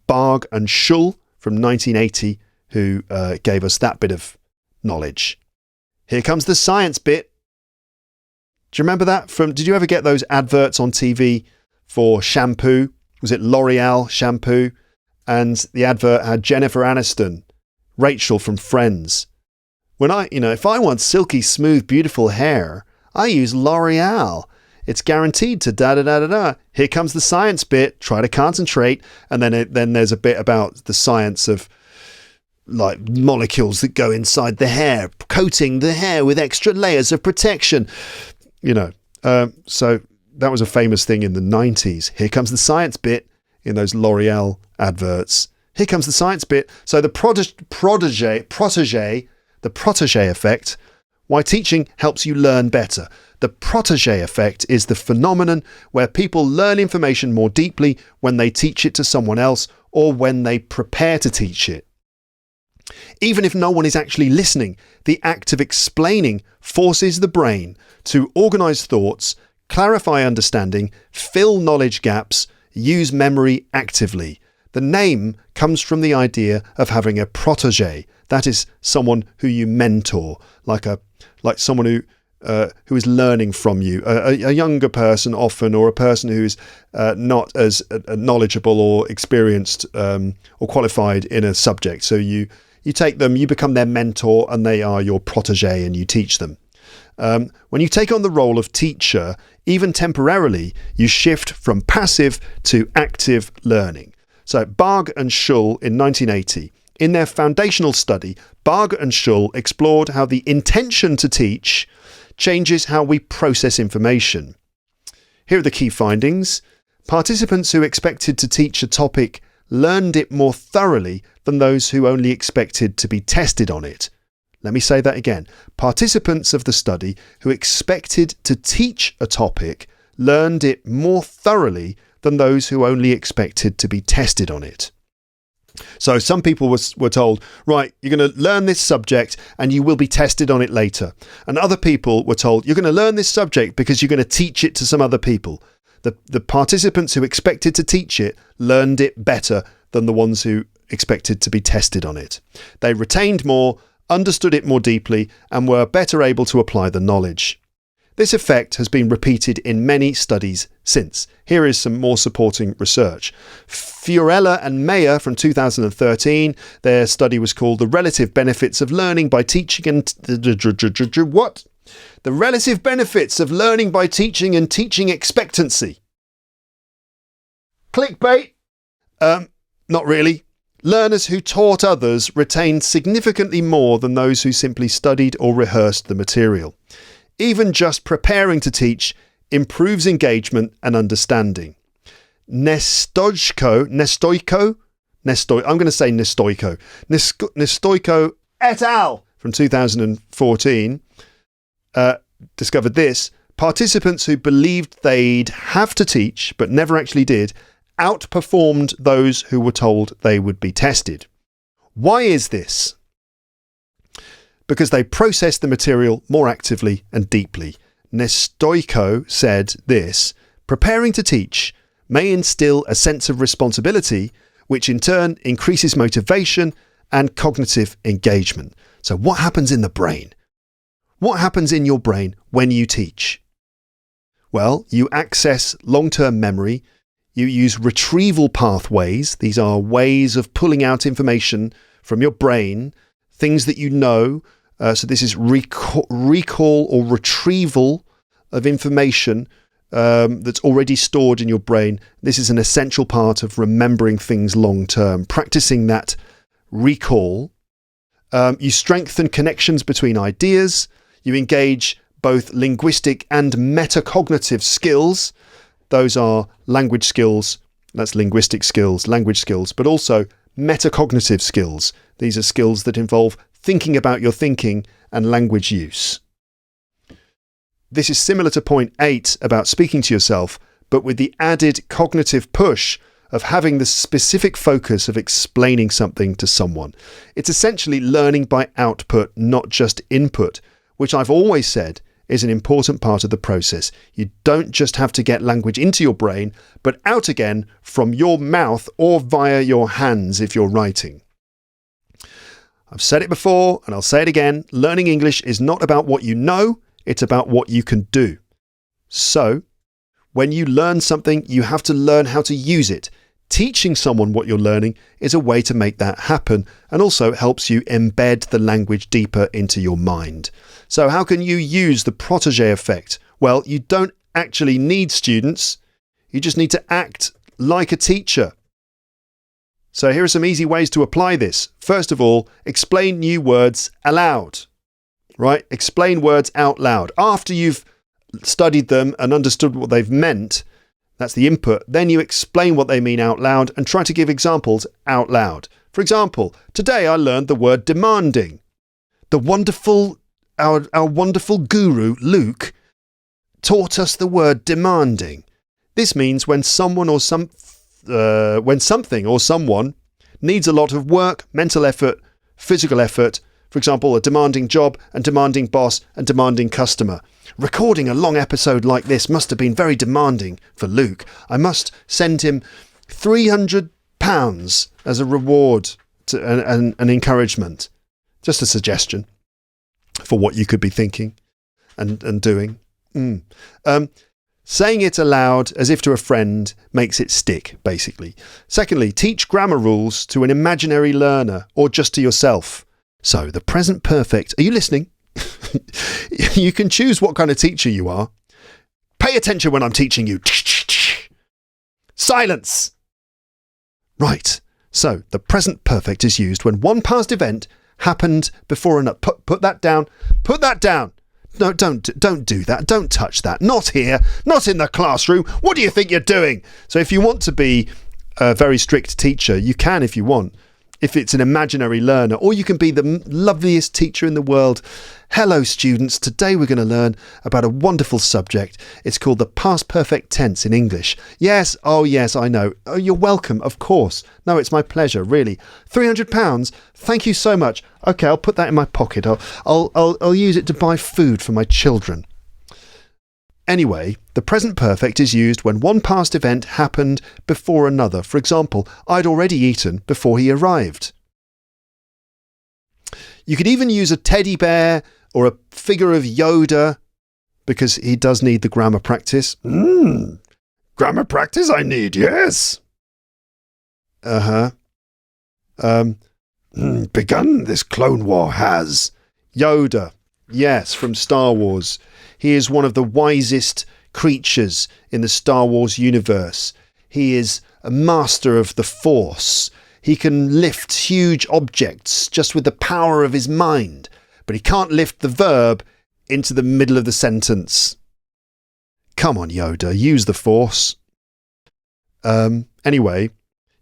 Barg and Schull from 1980 who gave us that bit of knowledge. Here comes the science bit. Do you remember that? Did you ever get those adverts on TV for shampoo? Was it L'Oreal shampoo? And the advert had Jennifer Aniston, Rachel from Friends. If I want silky, smooth, beautiful hair, I use L'Oreal. It's guaranteed to da-da-da-da-da. Here comes the science bit. Try to concentrate. And then there's a bit about the science of like molecules that go inside the hair, coating the hair with extra layers of protection. So that was a famous thing in the 90s. Here comes the science bit in those L'Oreal adverts. Here comes the science bit. So the protégé effect, why teaching helps you learn better. The protégé effect is the phenomenon where people learn information more deeply when they teach it to someone else or when they prepare to teach it. Even if no one is actually listening, the act of explaining forces the brain to organise thoughts, clarify understanding, fill knowledge gaps, use memory actively. The name comes from the idea of having a protégé. That is someone who you mentor, like someone who is learning from you, a younger person often, or a person who is not as knowledgeable or experienced or qualified in a subject. So you take them, you become their mentor, and they are your protégé, and you teach them. When you take on the role of teacher, even temporarily, you shift from passive to active learning. So Barg and Schull in 1980, in their foundational study, Barg and Schull explored how the intention to teach changes how we process information. Here are the key findings. Participants who expected to teach a topic learned it more thoroughly than those who only expected to be tested on it. Let me say that again. Participants of the study who expected to teach a topic learned it more thoroughly than those who only expected to be tested on it. So some people were told, right, you're going to learn this subject and you will be tested on it later. And other people were told, you're going to learn this subject because you're going to teach it to some other people. The participants who expected to teach it learned it better than the ones who expected to be tested on it. They retained more, understood it more deeply, and were better able to apply the knowledge. This effect has been repeated in many studies since. Here is some more supporting research. Fiorella and Mayer from 2013, their study was called The Relative Benefits of Learning by Teaching and... What? The Relative Benefits of Learning by Teaching and Teaching Expectancy. Clickbait? Not really. Learners who taught others retained significantly more than those who simply studied or rehearsed the material. Even just preparing to teach improves engagement and understanding. Nestoiko et al. from 2014 discovered this. Participants who believed they'd have to teach, but never actually did, outperformed those who were told they would be tested. Why is this? Because they processed the material more actively and deeply. Nestoiko said this: preparing to teach may instill a sense of responsibility, which in turn increases motivation and cognitive engagement. So what happens in the brain? What happens in your brain when you teach? Well, you access long-term memory. You use retrieval pathways. These are ways of pulling out information from your brain, things that you know. So this is recall or retrieval of information that's already stored in your brain. This is an essential part of remembering things long term. Practicing that recall. You strengthen connections between ideas. You engage both linguistic and metacognitive skills. Those are language skills. That's linguistic skills, language skills, but also metacognitive skills. These are skills that involve thinking about your thinking and language use. This is similar to point 8 about speaking to yourself, but with the added cognitive push of having the specific focus of explaining something to someone. It's essentially learning by output, not just input, which I've always said is an important part of the process. You don't just have to get language into your brain, but out again from your mouth or via your hands if you're writing. I've said it before and I'll say it again. Learning English is not about what you know, it's about what you can do. So, when you learn something, you have to learn how to use it. Teaching someone what you're learning is a way to make that happen and also helps you embed the language deeper into your mind. So how can you use the protégé effect? Well, you don't actually need students. You just need to act like a teacher. So here are some easy ways to apply this. First of all, explain new words aloud. Right? Explain words out loud. After you've studied them and understood what they've meant, that's the input, then you explain what they mean out loud and try to give examples out loud. For example, today I learned the word demanding. Our wonderful guru, Luke, taught us the word demanding. This means when something or someone needs a lot of work, mental effort, physical effort. For example, a demanding job and demanding boss and demanding customer. Recording a long episode like this must have been very demanding for Luke. I must send him £300 as a reward and an encouragement. Just a suggestion for what you could be thinking and doing. Saying it aloud as if to a friend makes it stick, basically. Secondly, teach grammar rules to an imaginary learner or just to yourself. So, the present perfect. Are you listening? You can choose what kind of teacher you are. Pay attention when I'm teaching you. Silence! Right. So, the present perfect is used when one past event happened before another. Put that down. Put that down. No, don't do that. Don't touch that. Not here. Not in the classroom. What do you think you're doing? So, if you want to be a very strict teacher, you can if you want. If it's an imaginary learner, or you can be the loveliest teacher in the world. Hello students, today we're going to learn about a wonderful subject. It's called the past perfect tense in English. Yes, oh yes, I know. Oh, you're welcome, of course. No, it's my pleasure, really. £300, thank you so much. Okay, I'll put that in my pocket. I'll use it to buy food for my children. Anyway, the present perfect is used when one past event happened before another. For example, I'd already eaten before he arrived. You could even use a teddy bear or a figure of Yoda because he does need the grammar practice. Grammar practice I need, yes. Begun this Clone War has. Yoda, yes, from Star Wars. He is one of the wisest creatures in the Star Wars universe. He is a master of the Force. He can lift huge objects just with the power of his mind, but he can't lift the verb into the middle of the sentence. Come on, Yoda, use the Force. Anyway,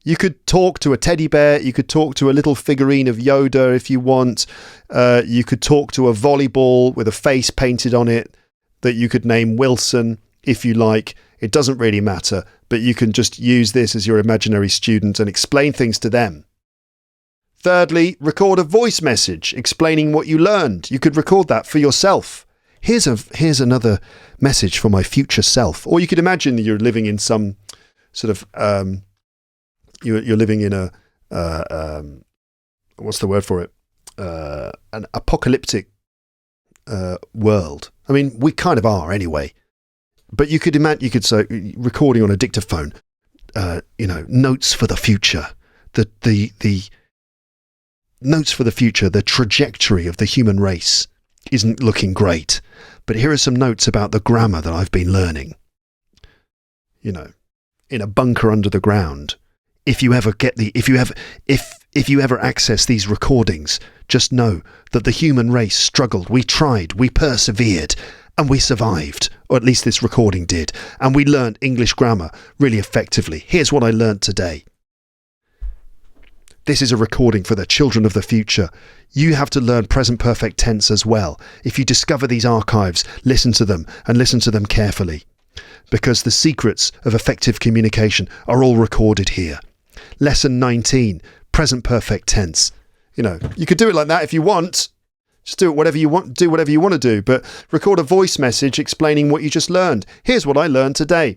You could talk to a teddy bear. You could talk to a little figurine of Yoda if you want. You could talk to a volleyball with a face painted on it that you could name Wilson if you like. It doesn't really matter, but you can just use this as your imaginary student and explain things to them. Thirdly, record a voice message explaining what you learned. You could record that for yourself. Here's another message for my future self. Or you could imagine that you're living in some sort of you're living in a what's the word for it? An apocalyptic world. I mean, we kind of are anyway. But you could imagine, you could say, recording on a dictaphone, notes for the future, the notes for the future, the trajectory of the human race isn't looking great. But here are some notes about the grammar that I've been learning. In a bunker under the ground. If you ever access these recordings, just know that the human race struggled. We tried, we persevered, and we survived. Or at least this recording did. And we learned English grammar really effectively. Here's what I learned today. This is a recording for the children of the future. You have to learn present perfect tense as well. If you discover these archives, listen to them and listen to them carefully. Because the secrets of effective communication are all recorded here. Lesson 19, present perfect tense. You could do it like that if you want. Just do it whatever you want, do whatever you want to do, but record a voice message explaining what you just learned. Here's what I learned today.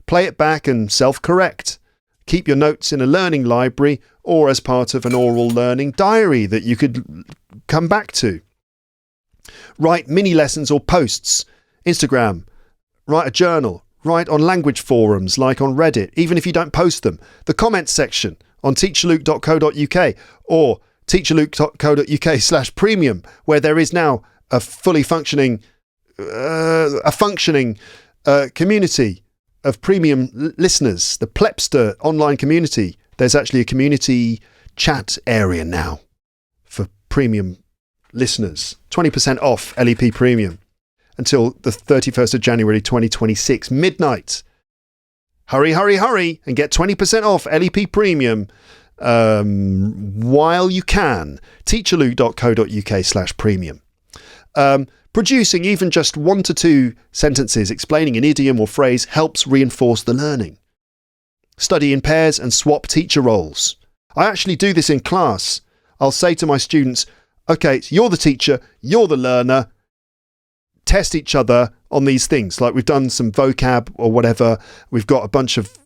Play it back and self-correct. Keep your notes in a learning library or as part of an oral learning diary that you could come back to. Write mini lessons or posts. Instagram. Write a journal. Write on language forums like on Reddit, even if you don't post them. The comments section on teacherluke.co.uk or teacherluke.co.uk/premium, where there is now a fully functioning, community of premium listeners, the Plepster online community. There's actually a community chat area now for premium listeners. 20% off LEP Premium until the 31st of January 2026, midnight. Hurry, hurry, hurry and get 20% off LEP Premium while you can. teacherluke.co.uk/premium. Producing even just 1 to 2 sentences explaining an idiom or phrase helps reinforce the learning. Study in pairs and swap teacher roles. I actually do this in class. I'll say to my students, okay, so you're the teacher, you're the learner. Test each other on these things. Like we've done some vocab or whatever. We've got a bunch of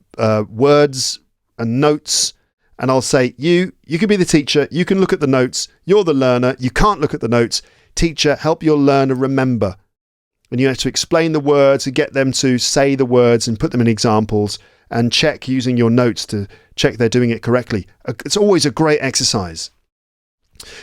words and notes. And I'll say, you can be the teacher. You can look at the notes. You're the learner. You can't look at the notes. Teacher, help your learner remember. And you have to explain the words and get them to say the words and put them in examples and check using your notes to check they're doing it correctly. It's always a great exercise.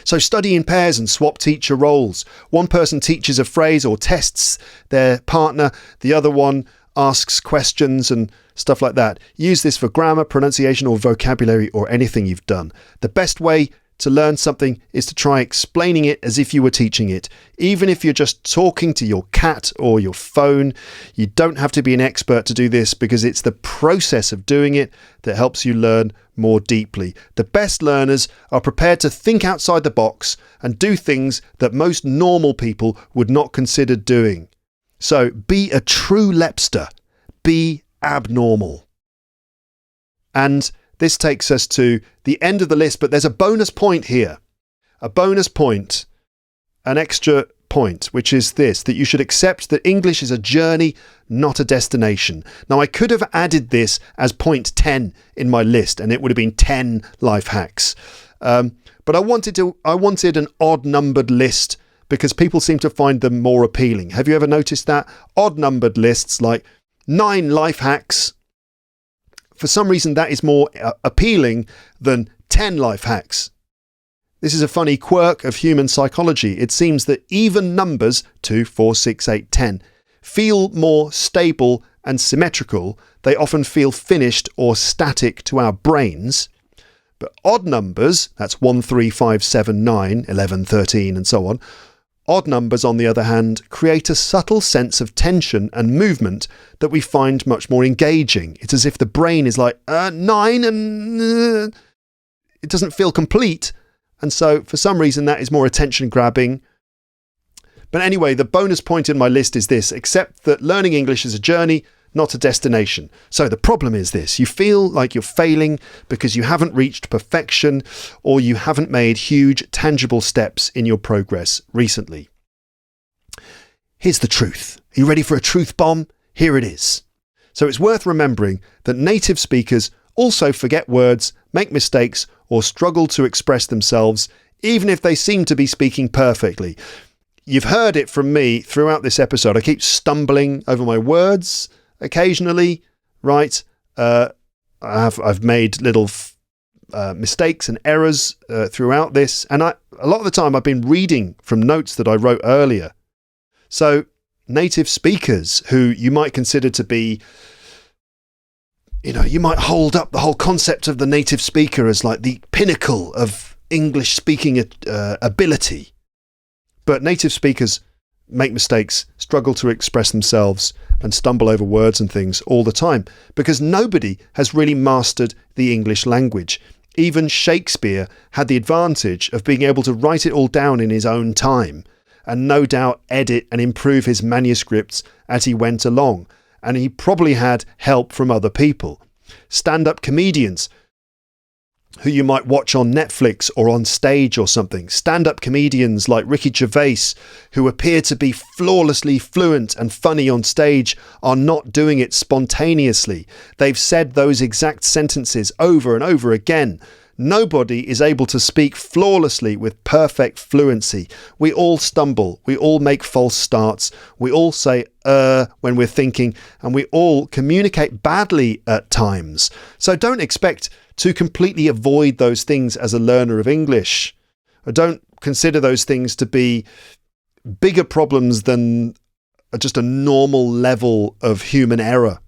So study in pairs and swap teacher roles. One person teaches a phrase or tests their partner. The other one asks questions and stuff like that. Use this for grammar, pronunciation or vocabulary or anything you've done. The best way to learn something is to try explaining it as if you were teaching it. Even if you're just talking to your cat or your phone, you don't have to be an expert to do this because it's the process of doing it that helps you learn more deeply. The best learners are prepared to think outside the box and do things that most normal people would not consider doing. So be a true Lepster. Be abnormal. And this takes us to the end of the list, but there's a bonus point here. A bonus point, an extra point, which is this, that you should accept that English is a journey, not a destination. Now, I could have added this as point 10 in my list, and it would have been 10 life hacks. But I wanted an odd-numbered list because people seem to find them more appealing. Have you ever noticed that? Odd-numbered lists like 9 life hacks. For some reason, that is more appealing than 10 life hacks. This is a funny quirk of human psychology. It seems that even numbers, 2, 4, 6, 8, 10, feel more stable and symmetrical. They often feel finished or static to our brains. But odd numbers, that's 1, 3, 5, 7, 9, 11, 13 and so on, Odd numbers, on the other hand, create a subtle sense of tension and movement that we find much more engaging. It's as if the brain is like, 9 and it doesn't feel complete. And so for some reason that is more attention grabbing. But anyway, the bonus point in my list is this: accept that learning English is a journey, not a destination. So the problem is this: you feel like you're failing because you haven't reached perfection, or you haven't made huge, tangible steps in your progress recently. Here's the truth. Are you ready for a truth bomb? Here it is. So it's worth remembering that native speakers also forget words, make mistakes, or struggle to express themselves, even if they seem to be speaking perfectly. You've heard it from me throughout this episode. I keep stumbling over my words occasionally, right? I've made little mistakes and errors throughout this, and a lot of the time I've been reading from notes that I wrote earlier. So native speakers who you might consider to be, you might hold up the whole concept of the native speaker as like the pinnacle of English speaking ability. But native speakers make mistakes, struggle to express themselves, and stumble over words and things all the time because nobody has really mastered the English language. Even Shakespeare had the advantage of being able to write it all down in his own time and no doubt edit and improve his manuscripts as he went along. And he probably had help from other people. Stand-up comedians who you might watch on Netflix or on stage or something. Stand-up comedians like Ricky Gervais, who appear to be flawlessly fluent and funny on stage, are not doing it spontaneously. They've said those exact sentences over and over again. Nobody is able to speak flawlessly with perfect fluency. We all stumble. We all make false starts. We all say when we're thinking, and we all communicate badly at times. So don't expect to completely avoid those things as a learner of English. Or don't consider those things to be bigger problems than just a normal level of human error.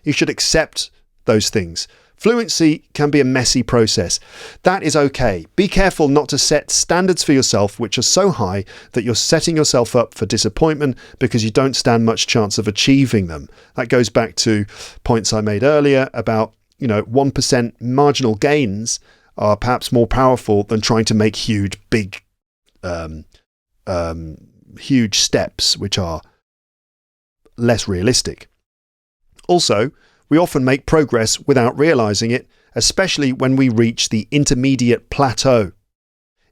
You should accept those things. Fluency can be a messy process. That is okay. Be careful not to set standards for yourself which are so high that you're setting yourself up for disappointment because you don't stand much chance of achieving them. That goes back to points I made earlier about 1% marginal gains are perhaps more powerful than trying to make huge steps which are less realistic. Also, we often make progress without realizing it, especially when we reach the intermediate plateau.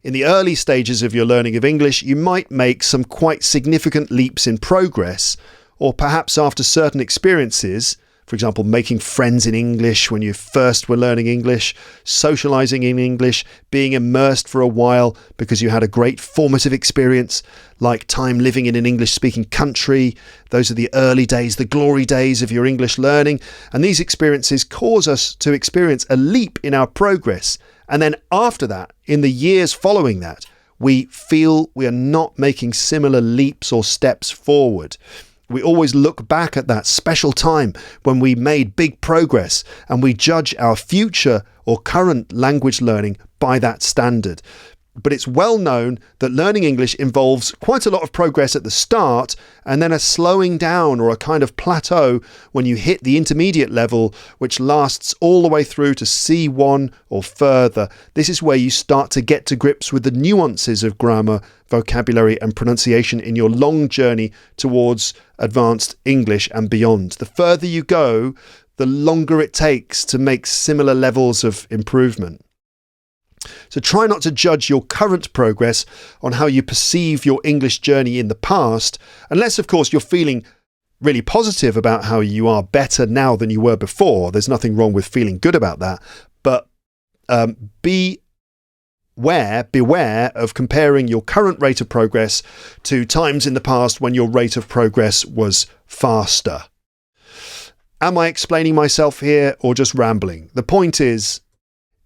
In the early stages of your learning of English, you might make some quite significant leaps in progress, or perhaps after certain experiences, for example, making friends in English when you first were learning English, socializing in English, being immersed for a while because you had a great formative experience, like time living in an English-speaking country. Those are the early days, the glory days of your English learning. And these experiences cause us to experience a leap in our progress. And then after that, in the years following that, we feel we are not making similar leaps or steps forward. We always look back at that special time when we made big progress, and we judge our future or current language learning by that standard. But it's well known that learning English involves quite a lot of progress at the start and then a slowing down or a kind of plateau when you hit the intermediate level, which lasts all the way through to C1 or further. This is where you start to get to grips with the nuances of grammar, vocabulary and pronunciation in your long journey towards advanced English and beyond. The further you go, the longer it takes to make similar levels of improvement. So try not to judge your current progress on how you perceive your English journey in the past, unless, of course, you're feeling really positive about how you are better now than you were before. There's nothing wrong with feeling good about that. But beware of comparing your current rate of progress to times in the past when your rate of progress was faster. Am I explaining myself here or just rambling? The point is,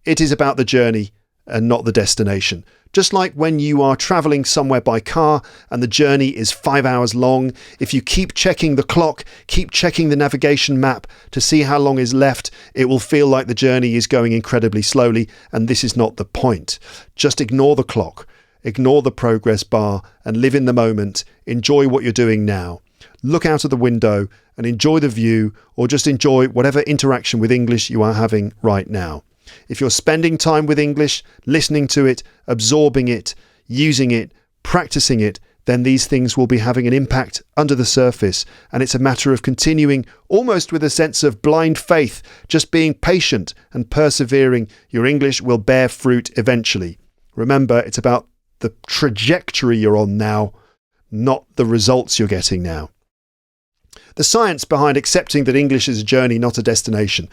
it is about the journey and not the destination. Just like when you are traveling somewhere by car and the journey is 5 hours long, if you keep checking the clock, keep checking the navigation map to see how long is left, it will feel like the journey is going incredibly slowly, and this is not the point. Just ignore the clock. ignore the progress bar and live in the moment. Enjoy what you're doing now. Look out of the window and enjoy the view, or just enjoy whatever interaction with English you are having right now. If you're spending time with English, listening to it, absorbing it, using it, practicing it, then these things will be having an impact under the surface, and it's a matter of continuing almost with a sense of blind faith, just being patient and persevering. Your English will bear fruit eventually. Remember, it's about the trajectory you're on now, not the results you're getting now. The science behind accepting that English is a journey, not a destination.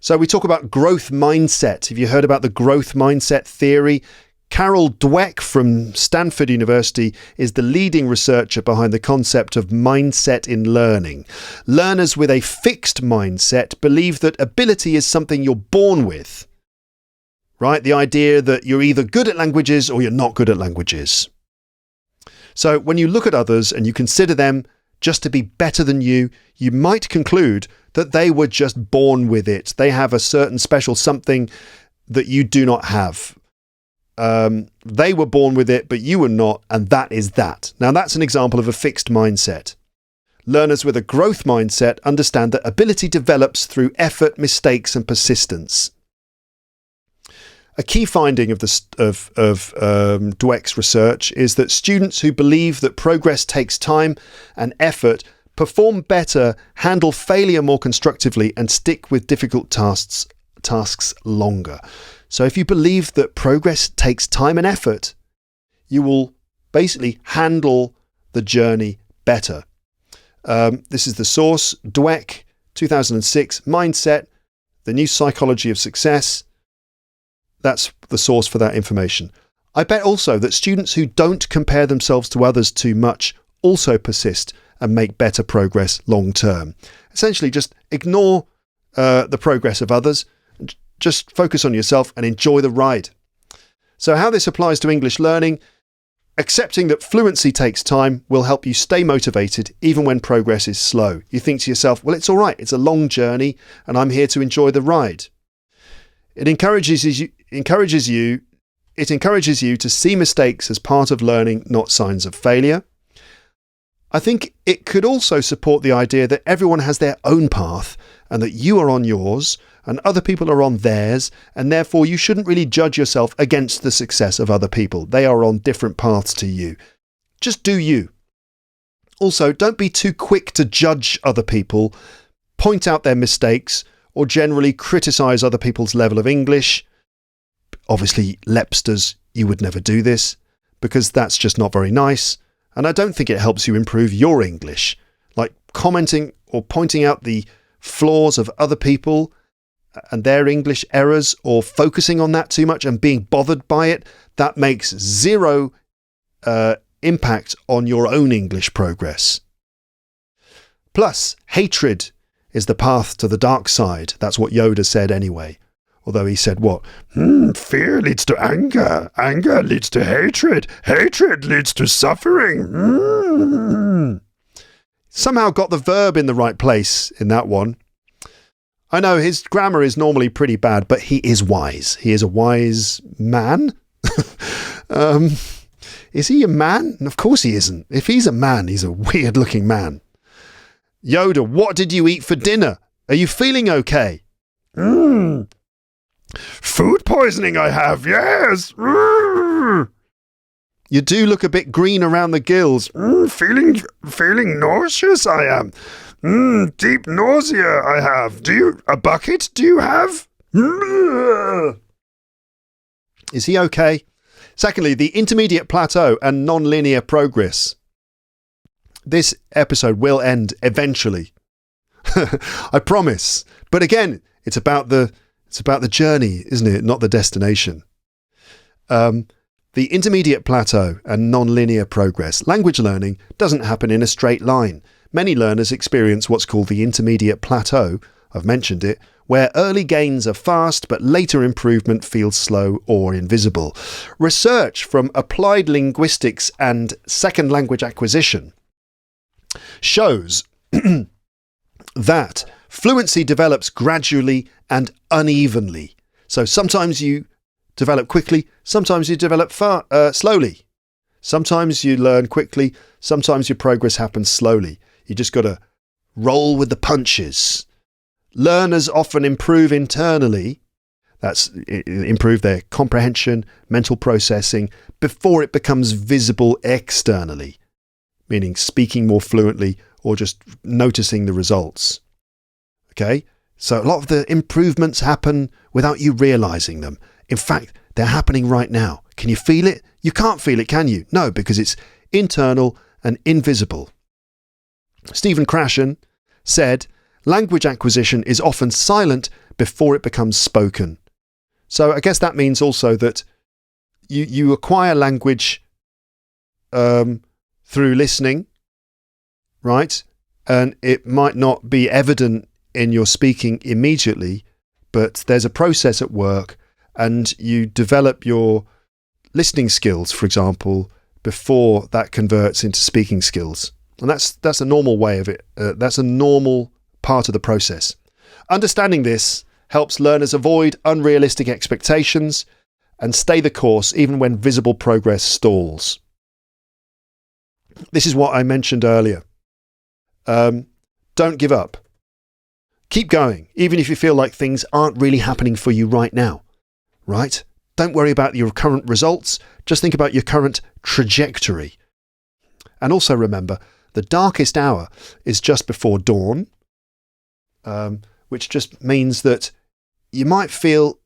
So we talk about growth mindset. Have you heard about the growth mindset theory? Carol Dweck from Stanford University is the leading researcher behind the concept of mindset in learning. Learners with a fixed mindset believe that ability is something you're born with. Right? The idea that you're either good at languages or you're not good at languages. So when you look at others and you consider them just to be better than you, you might conclude that they were just born with it. They have a certain special something that you do not have. They were born with it, but you were not, and that is that. Now that's an example of a fixed mindset. Learners with a growth mindset understand that ability develops through effort, mistakes, and persistence. A key finding of Dweck's research is that students who believe that progress takes time and effort perform better, handle failure more constructively, and stick with difficult tasks longer. So if you believe that progress takes time and effort, you will basically handle the journey better. This is the source, Dweck, 2006, Mindset, The New Psychology of Success. That's the source for that information. I bet also that students who don't compare themselves to others too much also persist and make better progress long term. Essentially, just ignore the progress of others. Just focus on yourself and enjoy the ride. So how this applies to English learning: accepting that fluency takes time will help you stay motivated even when progress is slow. You think to yourself, well, it's all right. It's a long journey and I'm here to enjoy the ride. It encourages you to see mistakes as part of learning, not signs of failure. I think it could also support the idea that everyone has their own path and that you are on yours and other people are on theirs, and therefore you shouldn't really judge yourself against the success of other people. They are on different paths to you. Just do you. Also, don't be too quick to judge other people, point out their mistakes, or generally criticise other people's level of English. Obviously, Lepsters, you would never do this, because that's just not very nice, and I don't think it helps you improve your English. Like commenting or pointing out the flaws of other people and their English errors, or focusing on that too much and being bothered by it, that makes zero impact on your own English progress. Plus, hatred is the path to the dark side. That's what Yoda said anyway. Although he said what? Fear leads to anger. Anger leads to hatred. Hatred leads to suffering. Somehow got the verb in the right place in that one. I know his grammar is normally pretty bad, but he is wise. He is a wise man. Is he a man? Of course he isn't. If he's a man, he's a weird-looking man. Yoda, what did you eat for dinner? Are you feeling okay? Food poisoning I have, yes. You do look a bit green around the gills. Feeling nauseous I am. Deep nausea I have. A bucket do you have? Is he okay? Secondly, the intermediate plateau and non-linear progress. This episode will end eventually. I promise. But again, it's about the journey, isn't it? Not the destination. The intermediate plateau and non-linear progress. Language learning doesn't happen in a straight line. Many learners experience what's called the intermediate plateau, I've mentioned it, where early gains are fast but later improvement feels slow or invisible. Research from applied linguistics and second language acquisition shows that fluency develops gradually and unevenly. So sometimes you develop quickly, sometimes you develop slowly. Sometimes you learn quickly. Sometimes your progress happens slowly. You just got to roll with the punches. Learners often improve internally. That's improve their comprehension, mental processing, before it becomes visible externally, meaning speaking more fluently or just noticing the results. Okay? So a lot of the improvements happen without you realizing them. In fact, they're happening right now. Can you feel it? You can't feel it, can you? No, because it's internal and invisible. Stephen Krashen said, language acquisition is often silent before it becomes spoken. So I guess that means also that you acquire language through listening, right? And it might not be evident in your speaking immediately, but there's a process at work, and you develop your listening skills, for example, before that converts into speaking skills. And that's a normal way of it. That's a normal part of the process. Understanding this helps learners avoid unrealistic expectations and stay the course even when visible progress stalls. This is what I mentioned earlier. Don't give up. Keep going, even if you feel like things aren't really happening for you right now, right? Don't worry about your current results. Just think about your current trajectory. And also remember, the darkest hour is just before dawn, which just means that you might feel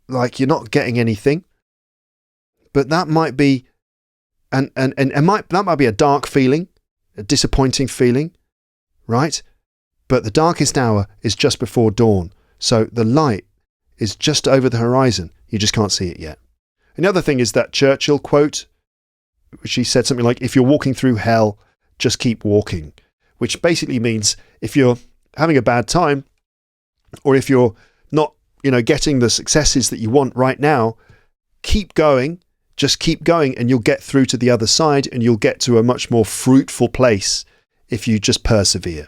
like you're not getting anything, but that might be that might be a dark feeling, a disappointing feeling, right? But the darkest hour is just before dawn. So the light is just over the horizon. You just can't see it yet. And the other thing is that Churchill quote, which he said something like, if you're walking through hell, just keep walking, which basically means if you're having a bad time, or if you're not, getting the successes that you want right now, keep going, just keep going, and you'll get through to the other side, and you'll get to a much more fruitful place if you just persevere.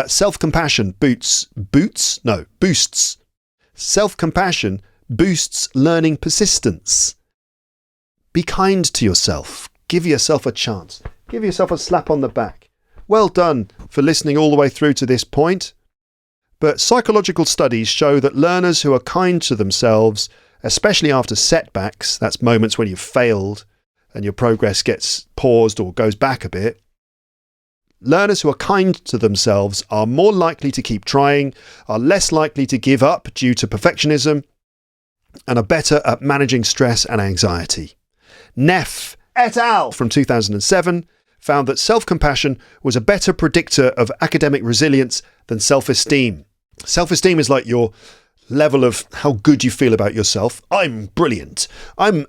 Self-compassion boosts. Self-compassion boosts learning persistence. Be kind to yourself. Give yourself a chance. Give yourself a slap on the back. Well done for listening all the way through to this point. But psychological studies show that learners who are kind to themselves, especially after setbacks, that's moments when you've failed and your progress gets paused or goes back a bit, learners who are kind to themselves are more likely to keep trying, are less likely to give up due to perfectionism, and are better at managing stress and anxiety. Neff et al. From 2007 found that self-compassion was a better predictor of academic resilience than self-esteem. Self-esteem is like your level of how good you feel about yourself. I'm brilliant. I'm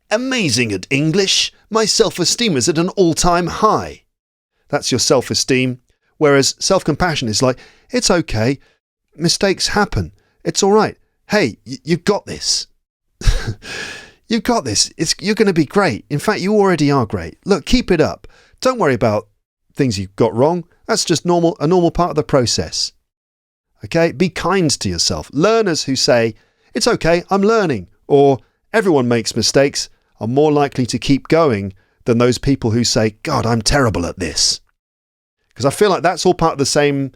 amazing at English. My self-esteem is at an all-time high. That's your self-esteem. Whereas self-compassion is like, it's okay. Mistakes happen. It's all right. Hey, you've got this. You've got this. You're going to be great. In fact, you already are great. Look, keep it up. Don't worry about things you've got wrong. That's just a normal part of the process. Okay? Be kind to yourself. Learners who say, it's okay, I'm learning, or everyone makes mistakes, are more likely to keep going than those people who say, God, I'm terrible at this. Because I feel like that's all part of the same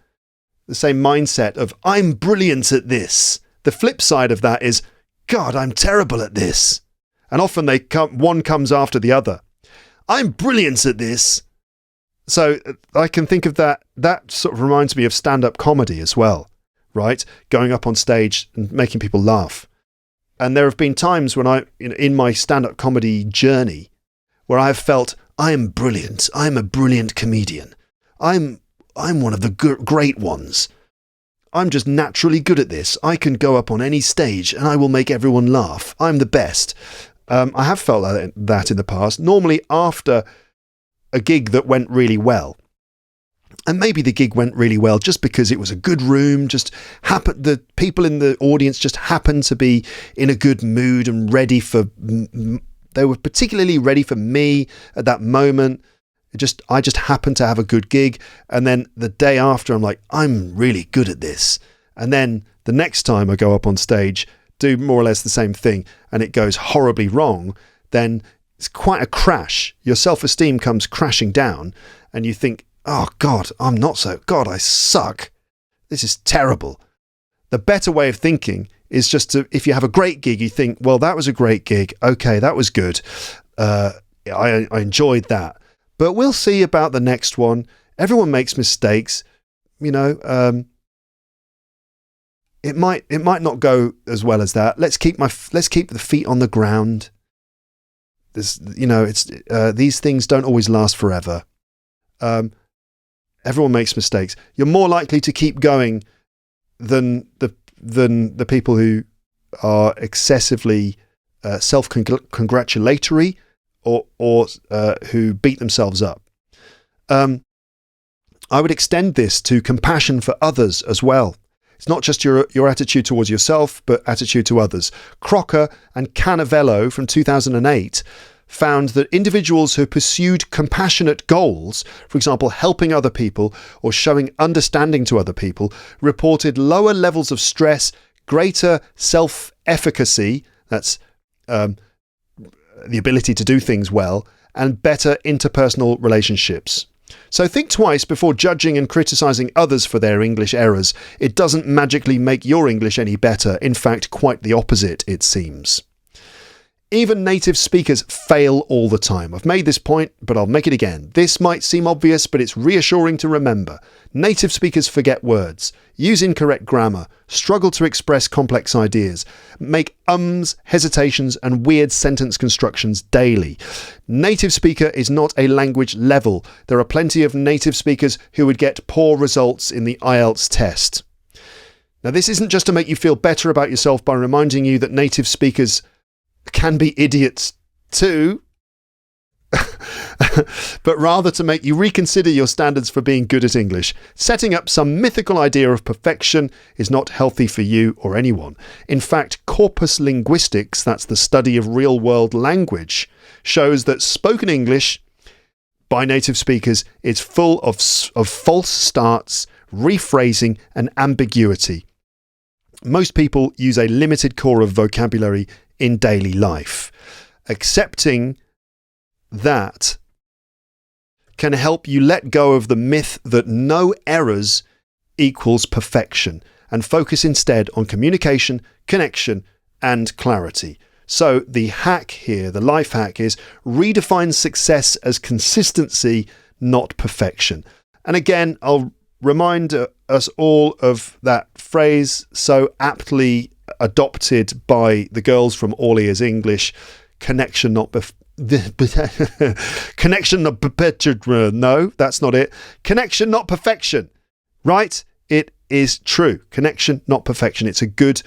mindset of, I'm brilliant at this. The flip side of that is, God, I'm terrible at this. And often one comes after the other. I'm brilliant at this. So I can think of that. That sort of reminds me of stand-up comedy as well, right? Going up on stage and making people laugh. And there have been times when in my stand-up comedy journey, where I have felt, I am brilliant. I am a brilliant comedian. I'm one of the great ones. I'm just naturally good at this. I can go up on any stage and I will make everyone laugh. I'm the best. I have felt that in the past, normally after a gig that went really well. And maybe the gig went really well just because it was a good room, the people in the audience just happened to be in a good mood and they were particularly ready for me at that moment. I just happened to have a good gig. And then the day after, I'm like, I'm really good at this. And then the next time I go up on stage, do more or less the same thing, and it goes horribly wrong, then it's quite a crash. Your self-esteem comes crashing down and you think, oh God, God, I suck. This is terrible. The better way of thinking is just to, if you have a great gig, you think, well, that was a great gig. Okay, that was good. I enjoyed that. But we'll see about the next one. Everyone makes mistakes. You know, it might not go as well as that. Let's keep the feet on the ground. These things don't always last forever. Everyone makes mistakes. You're more likely to keep going than the people who are excessively self-congratulatory or who beat themselves up. I would extend this to compassion for others as well. It's not just your attitude towards yourself, but attitude to others. Crocker and Canavello from 2008 found that individuals who pursued compassionate goals, for example, helping other people or showing understanding to other people, reported lower levels of stress, greater self-efficacy, that's the ability to do things well, and better interpersonal relationships. So think twice before judging and criticising others for their English errors. It doesn't magically make your English any better. In fact, quite the opposite, it seems. Even native speakers fail all the time. I've made this point, but I'll make it again. This might seem obvious, but it's reassuring to remember. Native speakers forget words, use incorrect grammar, struggle to express complex ideas, make ums, hesitations, and weird sentence constructions daily. Native speaker is not a language level. There are plenty of native speakers who would get poor results in the IELTS test. Now, this isn't just to make you feel better about yourself by reminding you that native speakers can be idiots too, but rather to make you reconsider your standards for being good at English. Setting up some mythical idea of perfection is not healthy for you or anyone. In fact, corpus linguistics, that's the study of real-world language, shows that spoken English by native speakers is full of false starts, rephrasing, and ambiguity. Most people use a limited core of vocabulary in daily life. Accepting that can help you let go of the myth that no errors equals perfection and focus instead on communication, connection, and clarity. So the hack here, the life hack, is redefine success as consistency, not perfection. And again, I'll remind us all of that phrase so aptly adopted by the girls from All Ears English: connection, not connection, not no, that's not it. Connection, not perfection. Right? It is true. Connection, not perfection. It's a good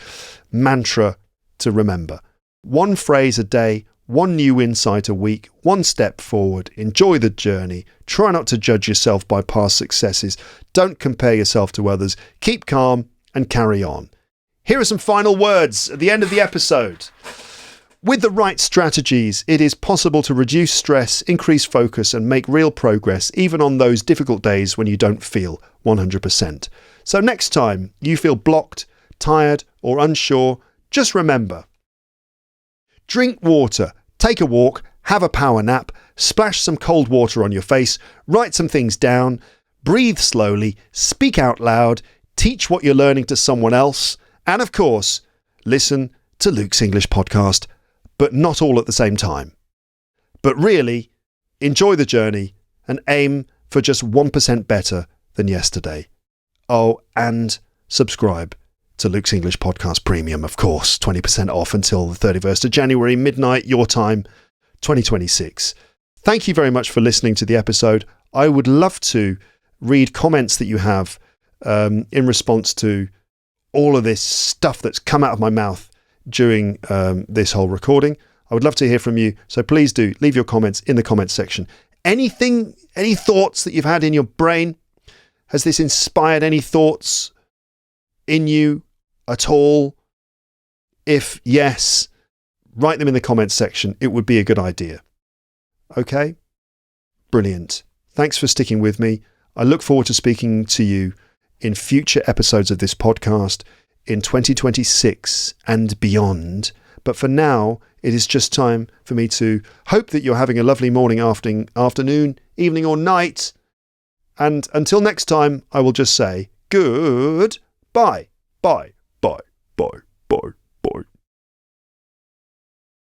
mantra to remember. One phrase a day, one new insight a week, one step forward. Enjoy the journey. Try not to judge yourself by past successes. Don't compare yourself to others. Keep calm and carry on. Here are some final words at the end of the episode. With the right strategies, it is possible to reduce stress, increase focus, and make real progress, even on those difficult days when you don't feel 100%. So next time you feel blocked, tired, or unsure, just remember: drink water, take a walk, have a power nap, splash some cold water on your face, write some things down, breathe slowly, speak out loud, teach what you're learning to someone else, and of course, listen to Luke's English podcast, but not all at the same time. But really, enjoy the journey and aim for just 1% better than yesterday. Oh, and subscribe to Luke's English Podcast Premium, of course, 20% off until the 31st of January, midnight, your time, 2026. Thank you very much for listening to the episode. I would love to read comments that you have in response to all of this stuff that's come out of my mouth during this whole recording. I would love to hear from you, so please do leave your comments in the comments section. Any thoughts that you've had in your brain? Has this inspired any thoughts in you at all? If yes, write them in the comments section. It would be a good idea. Okay? Brilliant. Thanks for sticking with me. I look forward to speaking to you in future episodes of this podcast in 2026 and beyond. But for now, it is just time for me to hope that you're having a lovely morning, afternoon, evening or night. And until next time, I will just say goodbye. Bye, bye, bye, bye.